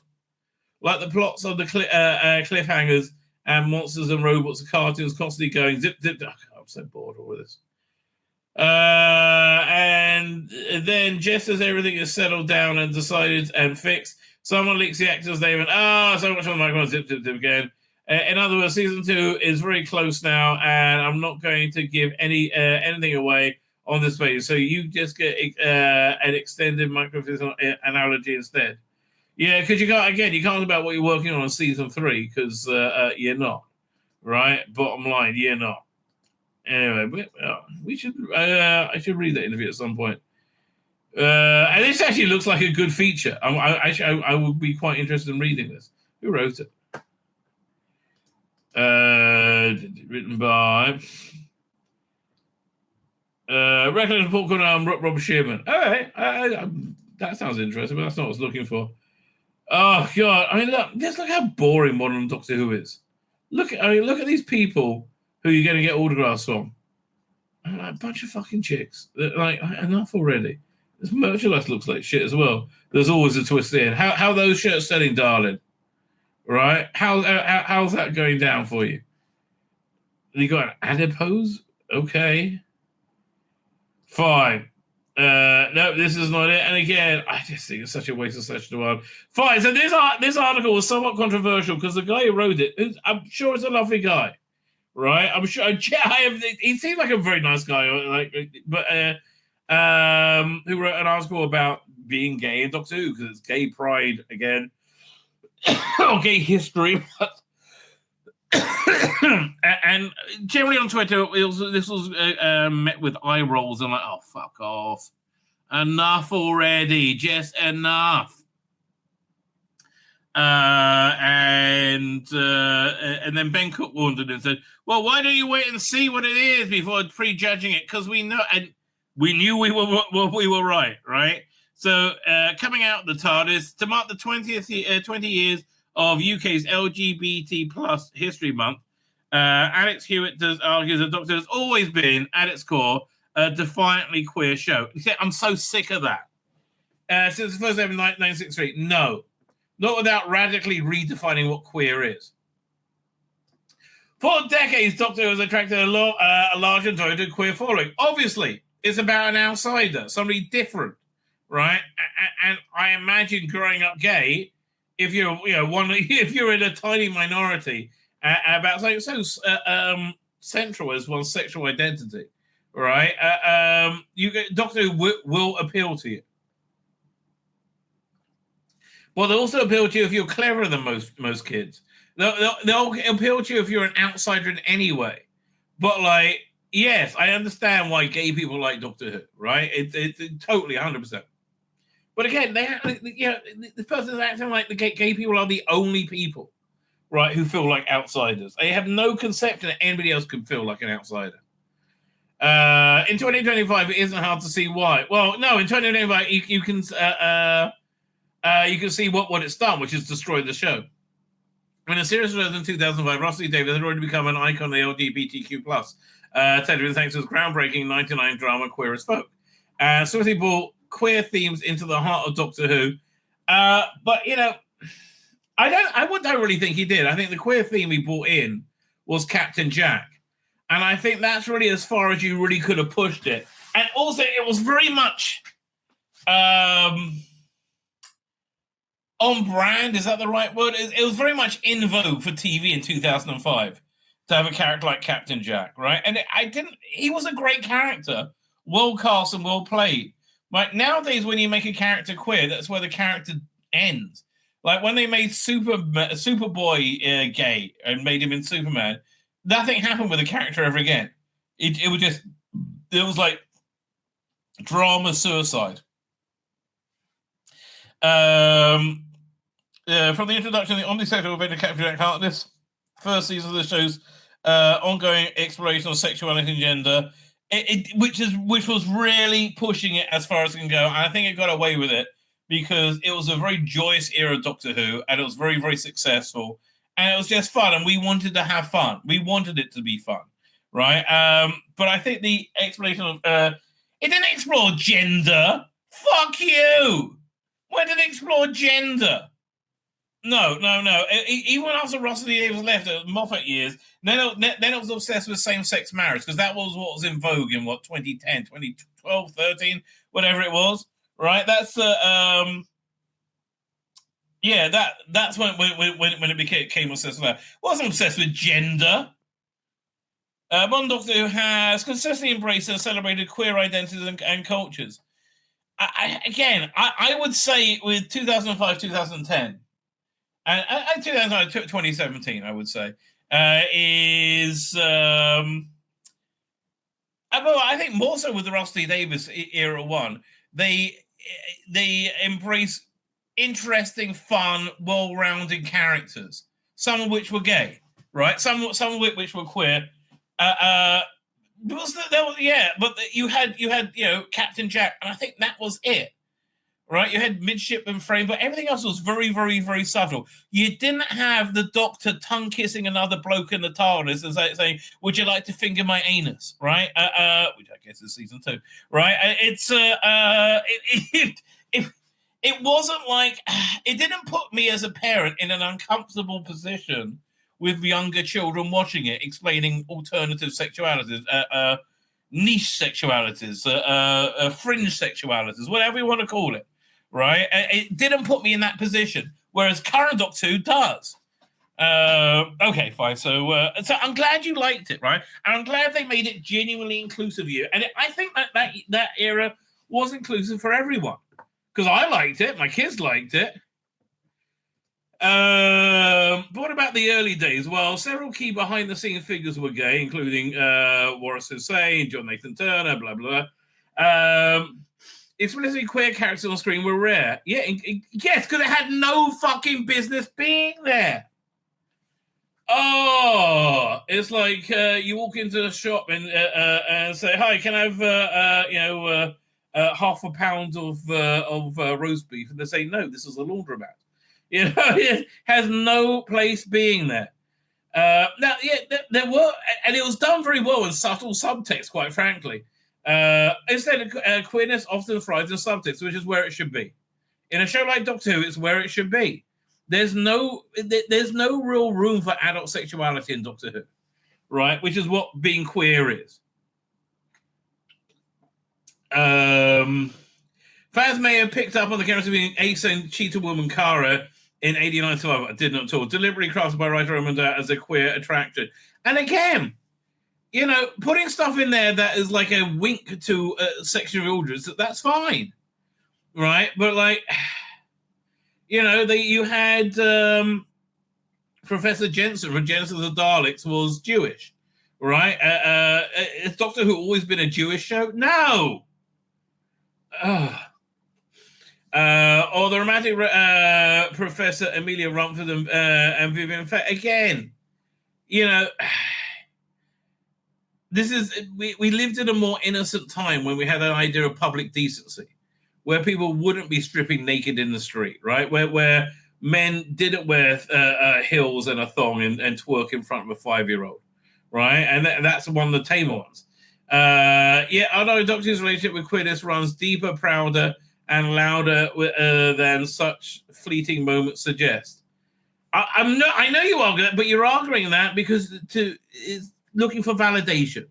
Like the plots of the cliffhangers and monsters and robots and cartoons constantly going zip, zip. Oh, I'm so bored of all this. And then just as everything is settled down and decided and fixed, someone leaks the actor's name and so much on the microphone, zip, zip, zip again. In other words, season 2 is very close now, and I'm not going to give anything away on this page. So you just get an extended microphone analogy instead. Yeah, because you can't talk about what you're working on season 3 because you're not, right? Bottom line, you're not. Anyway, we should. I should read that interview at some point. And this actually looks like a good feature. I would be quite interested in reading this. Who wrote it? Written by Recollection Report called Rob Shearman. All right, that sounds interesting, but that's not what I was looking for. Oh God! I mean, look how boring modern Doctor Who is. Look at these people who you're going to get autographs from. A bunch of fucking chicks. Like, enough already. This merchandise looks like shit as well. There's always a twist in. How those shirts selling, darling? Right? How's that going down for you? You got an adipose? Okay. Fine. No, this is not it. And again, I just think it's such a waste of such a while. Fine. So this article was somewhat controversial because the guy who wrote it, I'm sure is a lovely guy. Right, I'm sure. He seemed like a very nice guy. But who wrote an article about being gay in Doctor Who because it's gay pride again, or gay history. and generally on Twitter, this was met with eye rolls. I'm like, oh, fuck off. Enough already. Just enough. And then Ben Cook wandered and said, well, why don't you wait and see what it is before prejudging it? Because we know, and we knew we were right? So coming out the TARDIS to mark the 20 years of UK's LGBT plus history month, Alex Hewitt argues that Doctor has always been, at its core, a defiantly queer show. I'm so sick of that. Since the first ever 1963, no. Not without radically redefining what queer is. For decades, Doctor Who has attracted a large and devoted queer following. Obviously, it's about an outsider, somebody different, right? And I imagine growing up gay, if you're, if you're in a tiny minority about something so central as one's sexual identity, right? Doctor Who will appeal to you. Well, they'll also appeal to you if you're cleverer than most kids. They'll appeal to you if you're an outsider in any way. But, like, yes, I understand why gay people like Doctor Who, right? It's totally 100%. But again, the person is acting like the gay people are the only people, right, who feel like outsiders. They have no conception that anybody else can feel like an outsider. In 2025, it isn't hard to see why. Well, no, in 2025, you can see what it's done, which is destroy the show. In a series released in 2005, Russell Davies had already become an icon of the LGBTQ plus television thanks to his groundbreaking 99 drama Queer as Folk. So he brought queer themes into the heart of Doctor Who. But, I don't really think he did. I think the queer theme he brought in was Captain Jack. And I think that's really as far as you really could have pushed it. And also, it was very much on brand, is that the right word? It was very much in vogue for TV in 2005 to have a character like Captain Jack, right? And he was a great character, well cast and well played. Like nowadays, when you make a character queer, that's where the character ends. Like when they made Superboy gay and made him in Superman, nothing happened with the character ever again. It was like drama suicide. From the introduction of the omnisexual event of Captain Jack Hart, this first season of the show's ongoing exploration of sexuality and gender, which was really pushing it as far as it can go. And I think it got away with it because it was a very joyous era of Doctor Who, and it was very, very successful. And it was just fun, and we wanted to have fun. We wanted it to be fun, right? But I think the explanation of it didn't explore gender. Fuck you! When did it explore gender? No. Even after Russell T Davies left at Moffat years, then it was obsessed with same-sex marriage because that was what was in vogue in 2010, 2012, 13, whatever it was, right? That's that's when it became obsessed with that. Wasn't obsessed with gender. One Doctor Who has consistently embraced and celebrated queer identities and cultures. I would say with 2005, 2010, and 2017, I would say, is I think more so with the Russell T Davies era one, they embrace interesting, fun, well-rounded characters, some of which were gay, right? Some of which were queer. But you had Captain Jack, and I think that was it, right? You had Midshipman Frame, but everything else was very, very, very subtle. You didn't have the Doctor tongue kissing another bloke in the TARDIS and saying, "Would you like to finger my anus?" Right? Which I guess is season 2, right? It wasn't like it didn't put me as a parent in an uncomfortable position with younger children watching it, explaining alternative sexualities, niche sexualities, fringe sexualities, whatever you want to call it, right? It didn't put me in that position, whereas current Doctor Who does. Okay, fine. So I'm glad you liked it, right? And I'm glad they made it genuinely inclusive of you. And I think that era was inclusive for everyone. Because I liked it. My kids liked it. But what about the early days? Well, several key behind-the-scenes figures were gay, including Waris Hussein, John Nathan Turner, blah, blah, blah. Explicitly queer characters on screen were rare. Yeah, yes, because it had no fucking business being there. Oh, it's like you walk into a shop and say, "Hi, can I have half a pound of roast beef?" And they say, "No, this is a laundromat." You know, it has no place being there. Now, yeah, there were, and it was done very well in subtle subtext, quite frankly. Instead, queerness often thrives in subtext, which is where it should be. In a show like Doctor Who, it's where it should be. There's no real room for adult sexuality in Doctor Who, right? Which is what being queer is. Fans may have picked up on the character being Ace and Cheetah Woman Kara in 89 Survival. I did not at all. Deliberately crafted by writer Romanda as a queer attraction. And again, you know, putting stuff in there that is like a wink to sexual audience, that's fine, right? But like, you know, you had Professor Jensen from Genesis of the Daleks was Jewish, right? Has Doctor Who always been a Jewish show? No. Or the romantic Professor Amelia Rumford and Vivian Faye. Again, you know, we lived in a more innocent time when we had an idea of public decency, where people wouldn't be stripping naked in the street, right? Where men didn't wear heels and a thong and twerk in front of a 5-year-old, right? And that's one of the tamer ones. Although Doctor's relationship with queerness runs deeper, prouder, and louder than such fleeting moments suggest. I know you argue that, but you're arguing that because it's looking for validation,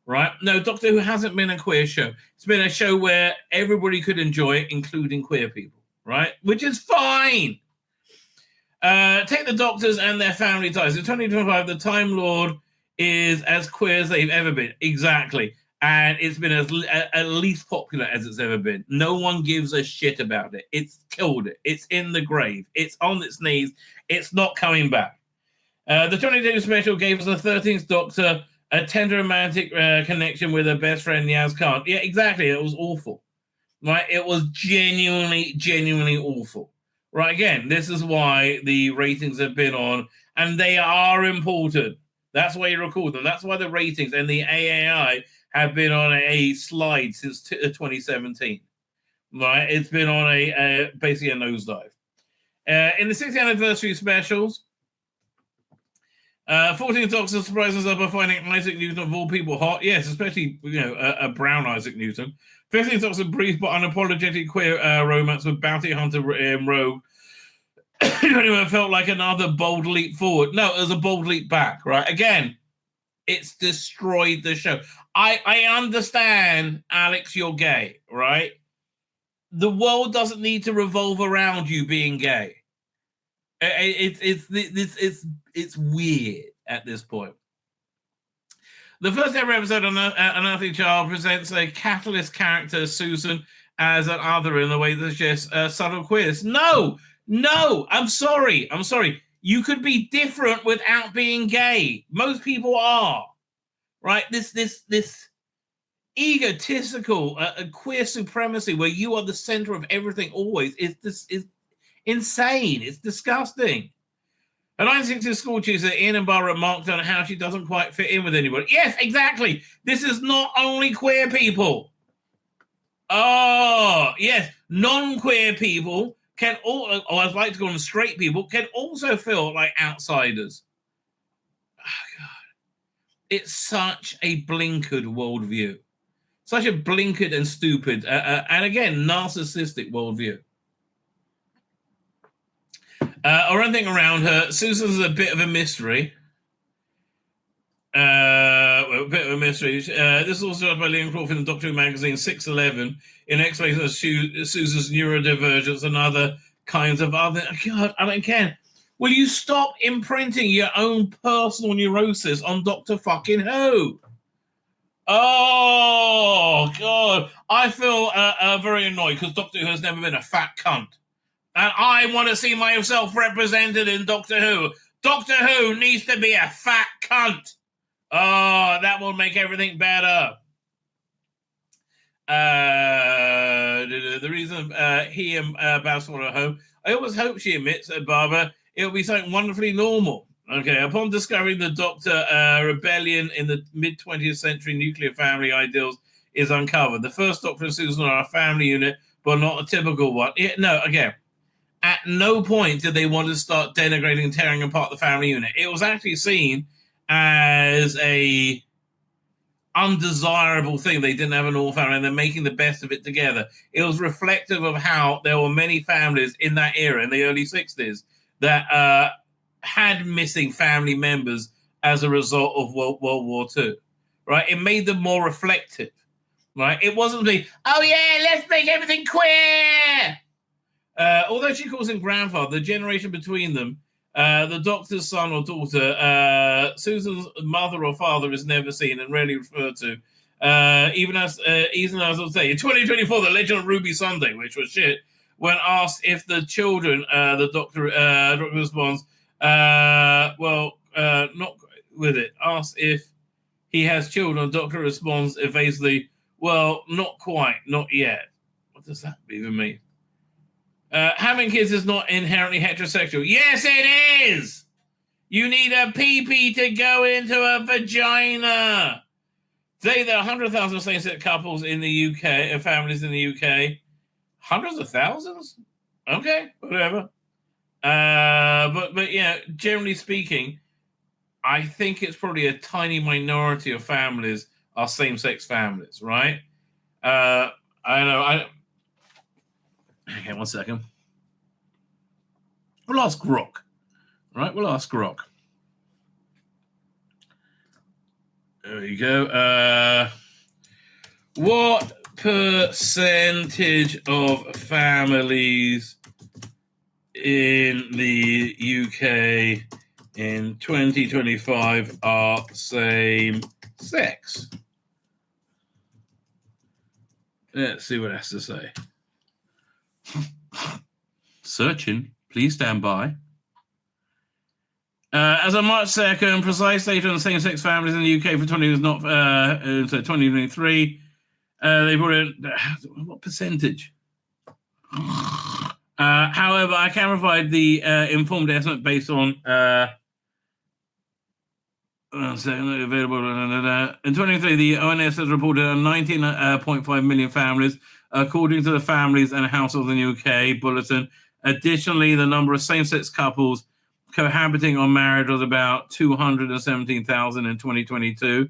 right? No, Doctor Who hasn't been a queer show. It's been a show where everybody could enjoy it, including queer people, right? Which is fine. Take the Doctors and their family ties. In 2025, the Time Lord is as queer as they've ever been. Exactly. And it's been at least popular as it's ever been. No one gives a shit about it. It's killed it. It's in the grave. It's on its knees. It's not coming back. The 22 special gave us the 13th Doctor a tender romantic connection with her best friend, Yaz Khan. Yeah, exactly. It was awful. Right? It was genuinely awful. Right? Again, this is why the ratings have been on, and they are important. That's why you record them. That's why the ratings and the AAI have been on a slide since 2017. Right? It's been on basically a nosedive. In the 60th anniversary specials, 14th Doctor surprises us by finding Isaac Newton of all people hot. Yes, especially a brown Isaac Newton. 15th Doctor brief but unapologetic queer romance with bounty hunter Rogue. Anyone felt like another bold leap forward? No, it was a bold leap back. Right? Again, it's destroyed the show. I understand, Alex, you're gay, right? The world doesn't need to revolve around you being gay. It's weird at this point. The first ever episode on Unearthly Child presents a catalyst character, Susan, as an other in the way that suggests subtle queerness. No, I'm sorry. You could be different without being gay. Most people are. Right, this egotistical queer supremacy where you are the center of everything always is insane. It's disgusting. A 1960s school teacher, Ian and Barbara, marked on how she doesn't quite fit in with anybody. Yes, exactly. This is not only queer people. Oh, yes, non-queer people can or I'd like to call them straight people, can also feel like outsiders. Oh, God. It's such a blinkered worldview. Such a blinkered and stupid, and again, narcissistic worldview. Or anything around her. Susan's a bit of a mystery. A bit of a mystery. This is also judged by Liam Crawford in Doctor Who magazine 611 in explanation of Susan's neurodivergence and other kinds of other. God, I mean, Ken, will you stop imprinting your own personal neurosis on Doctor fucking Who? Oh, God. I feel very annoyed because Doctor Who has never been a fat cunt. And I want to see myself represented in Doctor Who. Doctor Who needs to be a fat cunt. Oh, that will make everything better. The reason he and Basil are home, I always hope, she admits, Barbara, it'll be something wonderfully normal. Okay, upon discovering the Doctor rebellion in the mid-20th century nuclear family ideals is uncovered. The first Doctor and Susan are a family unit, but not a typical one. No, again, at no point did they want to start denigrating and tearing apart the family unit. It was actually seen as a undesirable thing. They didn't have an all family and they're making the best of it together. It was reflective of how there were many families in that era, in the early 60s, that had missing family members as a result of World War II, right? It made them more reflective, right? It wasn't the, oh yeah, let's make everything queer. Although she calls him grandfather, the generation between them, the Doctor's son or daughter, Susan's mother or father is never seen and rarely referred to. Even as I'll say, in 2024, the Legend of Ruby Sunday, which was shit, when asked if the children, the Doctor responds, not with it. Asked if he has children, the Doctor responds evasively, well, not quite, not yet. What does that even mean? Having kids is not inherently heterosexual. Yes, it is. You need a pee-pee to go into a vagina. Today, there are 100,000 same-sex couples in the UK, families in the UK. Hundreds of thousands? Okay, whatever. But yeah, generally speaking, I think it's probably a tiny minority of families are same-sex families, right? I know. Okay, 1 second. We'll ask Grok. Right, we'll ask Grok. There you go. What percentage of families in the UK in 2025 are same sex? Let's see what it has to say. Searching. Please stand by. As of March 2nd, precise data on same-sex families in the UK for 2023. They brought in what percentage? However, I can provide the informed estimate based on available. In 2023, the ONS has reported 19.5 million families, according to the Families and Households in the UK bulletin. Additionally, the number of same-sex couples cohabiting or married was about 217,000 in 2022.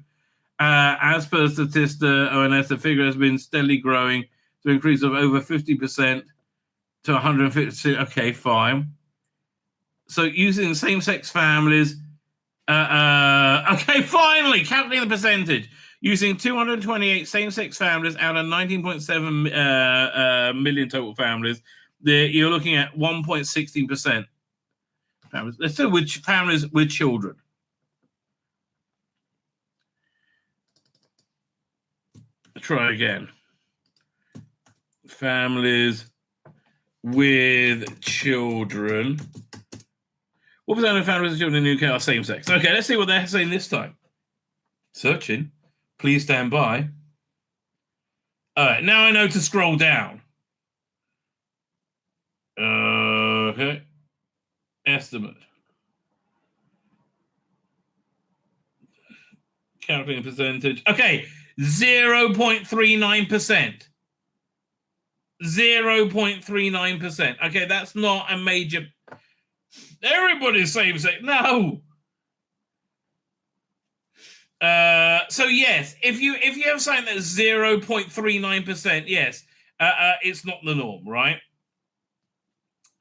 As per Statista ONS, the figure has been steadily growing to an increase of over 50% to 150. Okay, fine. So using same-sex families, okay, finally, calculating the percentage. Using 228 same-sex families out of 19.7 million total families, you're looking at 1.16% families. Let's do with families with children. Try again. Families with children. What percent of families with children in the UK are same sex? Okay, let's see what they're saying this time. Searching. Please stand by. All right, now I know to scroll down. Okay. Estimate. Calculating percentage. Okay, 0.39%. 0.39%. Okay, that's not a major. Everybody's same sex. No. So yes, if you have something that's 0.39%, yes, it's not the norm, right?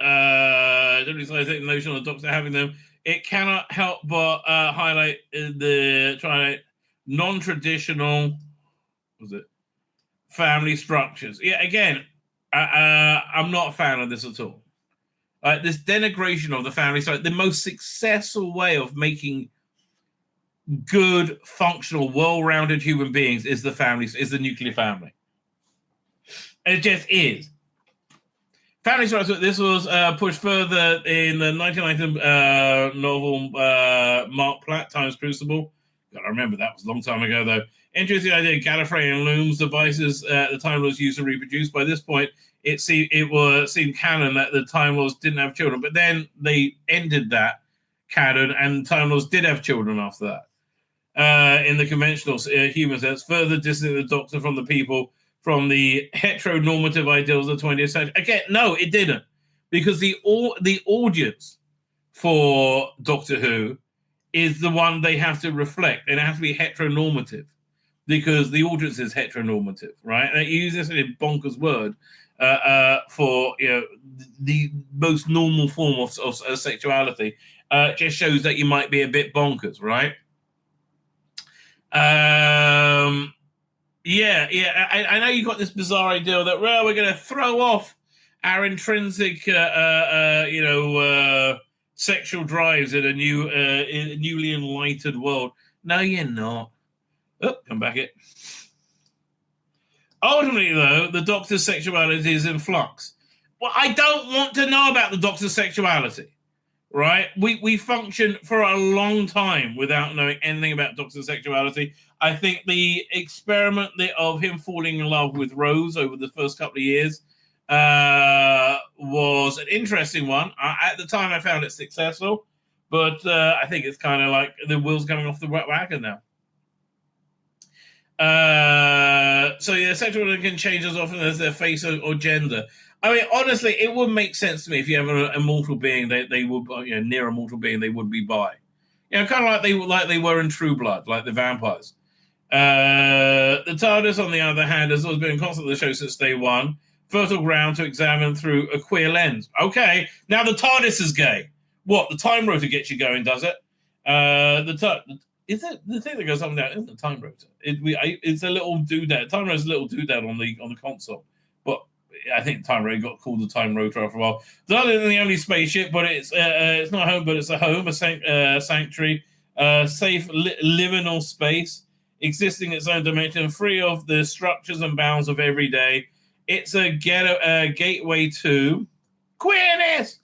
Don't say the notion of the Doctor having them. It cannot help but highlight the non-traditional, family structures. Yeah, again, I'm not a fan of this at all. This denigration of the family, so the most successful way of making good, functional, well-rounded human beings is the nuclear family. It just is. Family structure. This was pushed further in the 1990 novel Mark Platt, Time's Crucible. Gotta remember that was a long time ago, though. Interesting idea. Gallifreyan looms devices at the Time Lords used to reproduce. By this point, it seemed canon that the Time Lords didn't have children, but then they ended that canon, and Time Lords did have children after that. In the conventional human sense, further distancing the Doctor from the people, from the heteronormative ideals of the 20th century. Again, no, it didn't, because the audience for Doctor Who is the one they have to reflect, and it has to be heteronormative, because the audience is heteronormative, right? And you use this in Bonkers word for the most normal form of sexuality. Just shows that you might be a bit bonkers, right? I know you got this bizarre idea that, well, we're going to throw off our intrinsic, sexual drives in a newly enlightened world. No, you're not. Oh, come back it. Ultimately, though, the Doctor's sexuality is in flux. Well, I don't want to know about the Doctor's sexuality, right? We functioned for a long time without knowing anything about Doctor's sexuality. I think the experiment of him falling in love with Rose over the first couple of years was an interesting one. At the time, I found it successful, but I think it's kind of like the wheels coming off the wagon now. Sexuality can change as often as their face or gender. I mean, honestly, it would make sense to me if you have an immortal being, they would, near immortal being, they would be bi. Kind of like they were in True Blood, like the vampires. The TARDIS, on the other hand, has always been constant on the show since day one. Fertile ground to examine through a queer lens. Okay, now the TARDIS is gay. What? The time rotor gets you going, does it? Is it the thing that goes up and down? Isn't the time rotor? It's a little doodad. Time rotor's a little doodad on the console, but I think the time rotor got called the time rotor after a while. It's not the only spaceship, but it's not home, but it's a home, a sanctuary, safe liminal space, existing in its own dimension, free of the structures and bounds of every day. It's a gateway to queerness,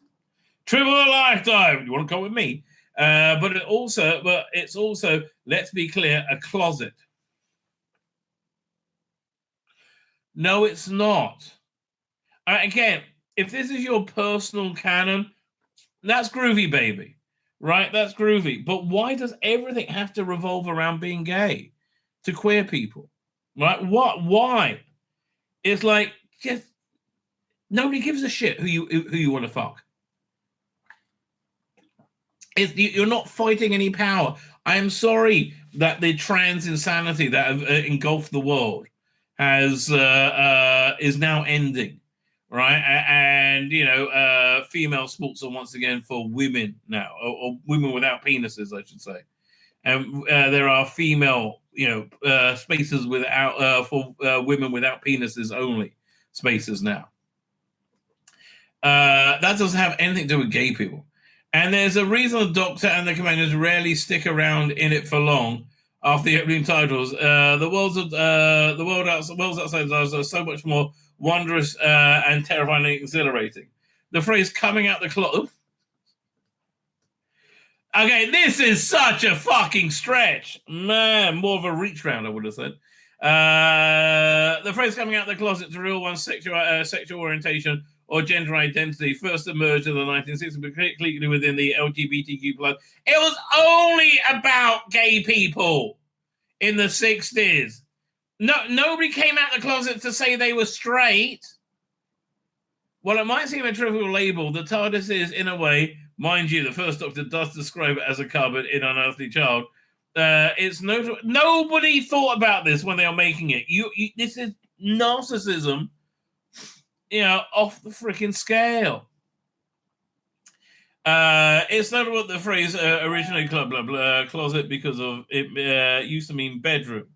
trip of a lifetime. You want to come with me? But it's also, let's be clear, a closet. No, it's not. Again, if this is your personal canon, that's groovy, baby. Right? That's groovy. But why does everything have to revolve around being gay to queer people? Right? What? Why? It's like, just nobody gives a shit who you want to fuck. You're not fighting any power. I am sorry that the trans insanity that have engulfed the world is now ending, right? And female sports are once again for women now, or women without penises, I should say. And there are female, spaces without for women without penises only spaces now. That doesn't have anything to do with gay people. And there's a reason the Doctor and the Companions rarely stick around in it for long after the opening titles. The worlds outside us are so much more wondrous and terrifyingly exhilarating. The phrase "coming out the closet." Okay, this is such a fucking stretch, man. More of a reach round, I would have said. The phrase "coming out the closet" to real one's sexual orientation or gender identity first emerged in the 1960s, particularly within the LGBTQ+. It was only about gay people in the 60s. Nobody came out the closet to say they were straight. While it might seem a trivial label, the TARDIS is, in a way, mind you, the first Doctor does describe it as a cupboard in Unearthly Child. It's nobody thought about this when they are making it. This is narcissism, off the freaking scale. It's notable the phrase originally closet because of it used to mean bedroom.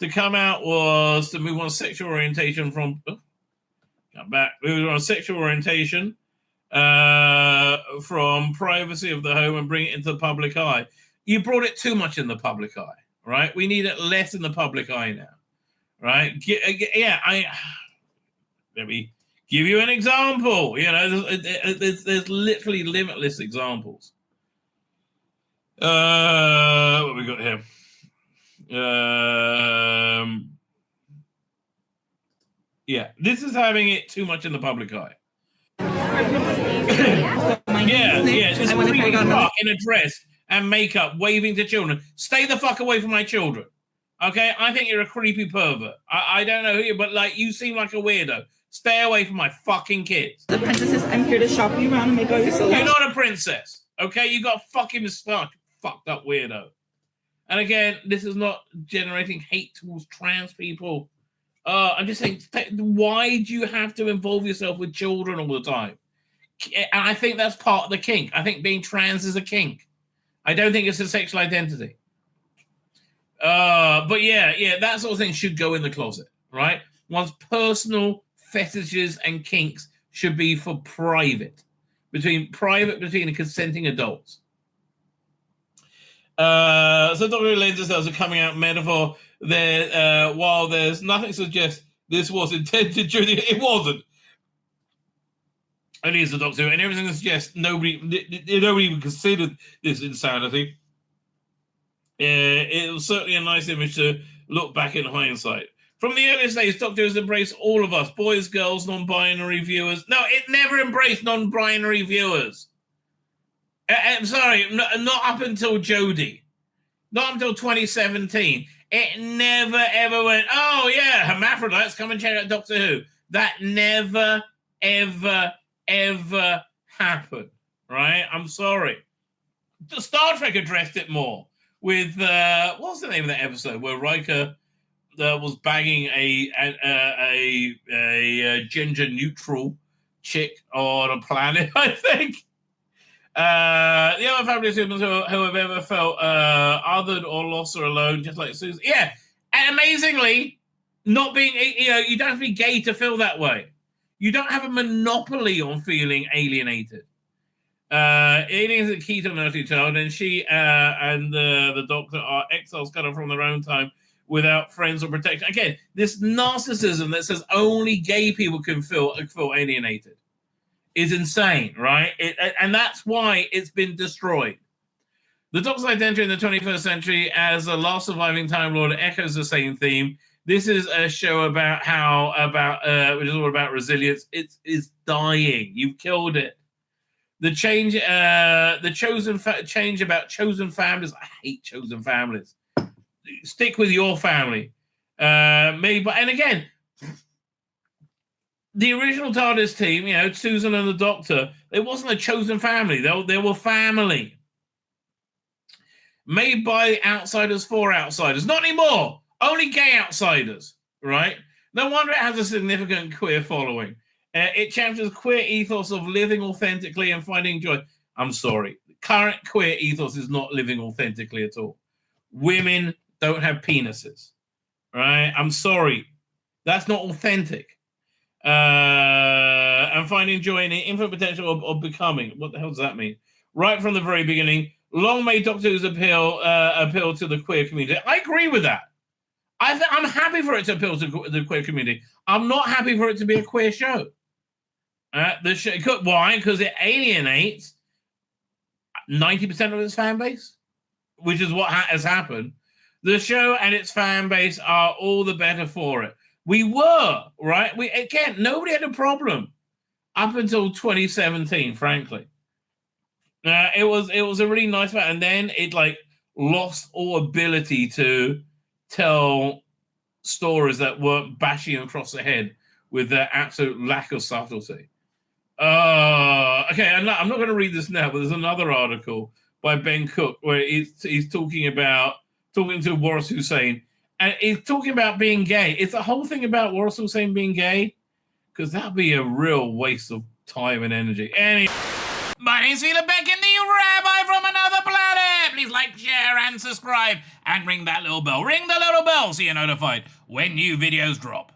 To come out was to move on sexual orientation from move on sexual orientation from privacy of the home and bring it into the public eye. You brought it too much in the public eye, right? We need it less in the public eye now, right? Maybe Give you an example. There's literally limitless examples. What we got here? Yeah, this is having it too much in the public eye. Just creepy fuck in a dress and makeup, waving to children. Stay the fuck away from my children. Okay, I think you're a creepy pervert. I don't know who you, but you seem like a weirdo. Stay away from my fucking kids. The princesses, I'm here to shop you around and make all your selection. You're not a princess, okay? You got a fucking moustache, fucked up weirdo. And again, this is not generating hate towards trans people. I'm just saying, why do you have to involve yourself with children all the time? And I think that's part of the kink. I think being trans is a kink. I don't think it's a sexual identity. But that sort of thing should go in the closet, right? One's personal fetishes and kinks should be for private between consenting adults. So Dr. lends us a coming out metaphor there. While there's nothing suggests this was intended during it wasn't. And he's the Doctor, and everything suggests nobody even considered this insanity. It was certainly a nice image to look back in hindsight. From the earliest days, Doctor has embraced all of us, boys, girls, non-binary viewers. No, it never embraced non-binary viewers. I'm sorry, not up until Jodie. Not until 2017. It never, ever went, oh, yeah, hermaphrodites, come and check out Doctor Who. That never, ever happened, right? I'm sorry. The Star Trek addressed it more with, what was the name of that episode where Riker was banging a gender-neutral chick on a planet, I think. The other family humans who have ever felt othered or lost or alone, just like Susan. Yeah, and amazingly, not being, you don't have to be gay to feel that way. You don't have a monopoly on feeling alienated. Aliens are key to an earthly child, and she and the Doctor are exiles cut off from their own time without friends or protection. Again, this narcissism that says only gay people can feel alienated is insane, right? And that's why it's been destroyed. The Doctor's identity in the 21st century as a last surviving Time Lord echoes the same theme. This is a show about which is all about resilience. It is dying. You've killed it. The change about chosen families. I hate chosen families. Stick with your family. And again, the original TARDIS team, Susan and the Doctor, it wasn't a chosen family. They were family. Made by outsiders for outsiders. Not anymore. Only gay outsiders, right? No wonder it has a significant queer following. It champions queer ethos of living authentically and finding joy. I'm sorry. Current queer ethos is not living authentically at all. Women don't have penises, right? I'm sorry. That's not authentic. And finding joy in the infinite potential of becoming. What the hell does that mean? Right from the very beginning, long may Doctor Who's appeal to the queer community. I agree with that. I'm happy for it to appeal to the queer community. I'm not happy for it to be a queer show. Why? Because it alienates 90% of its fan base, which is what has happened. The show and its fan base are all the better for it. We were, right? Nobody had a problem up until 2017, frankly. It was a really nice fact, and then it lost all ability to tell stories that weren't bashing across the head with their absolute lack of subtlety. Okay, I'm not going to read this now, but there's another article by Ben Cook where he's talking to Boris Hussein, and he's talking about being gay. It's a whole thing about Boris Hussein being gay, because that'd be a real waste of time and energy. Anyway, my name's Tzvi Lebetkin, the Rabbi from another planet. Please like, share, and subscribe, and ring that little bell. Ring the little bell so you're notified when new videos drop.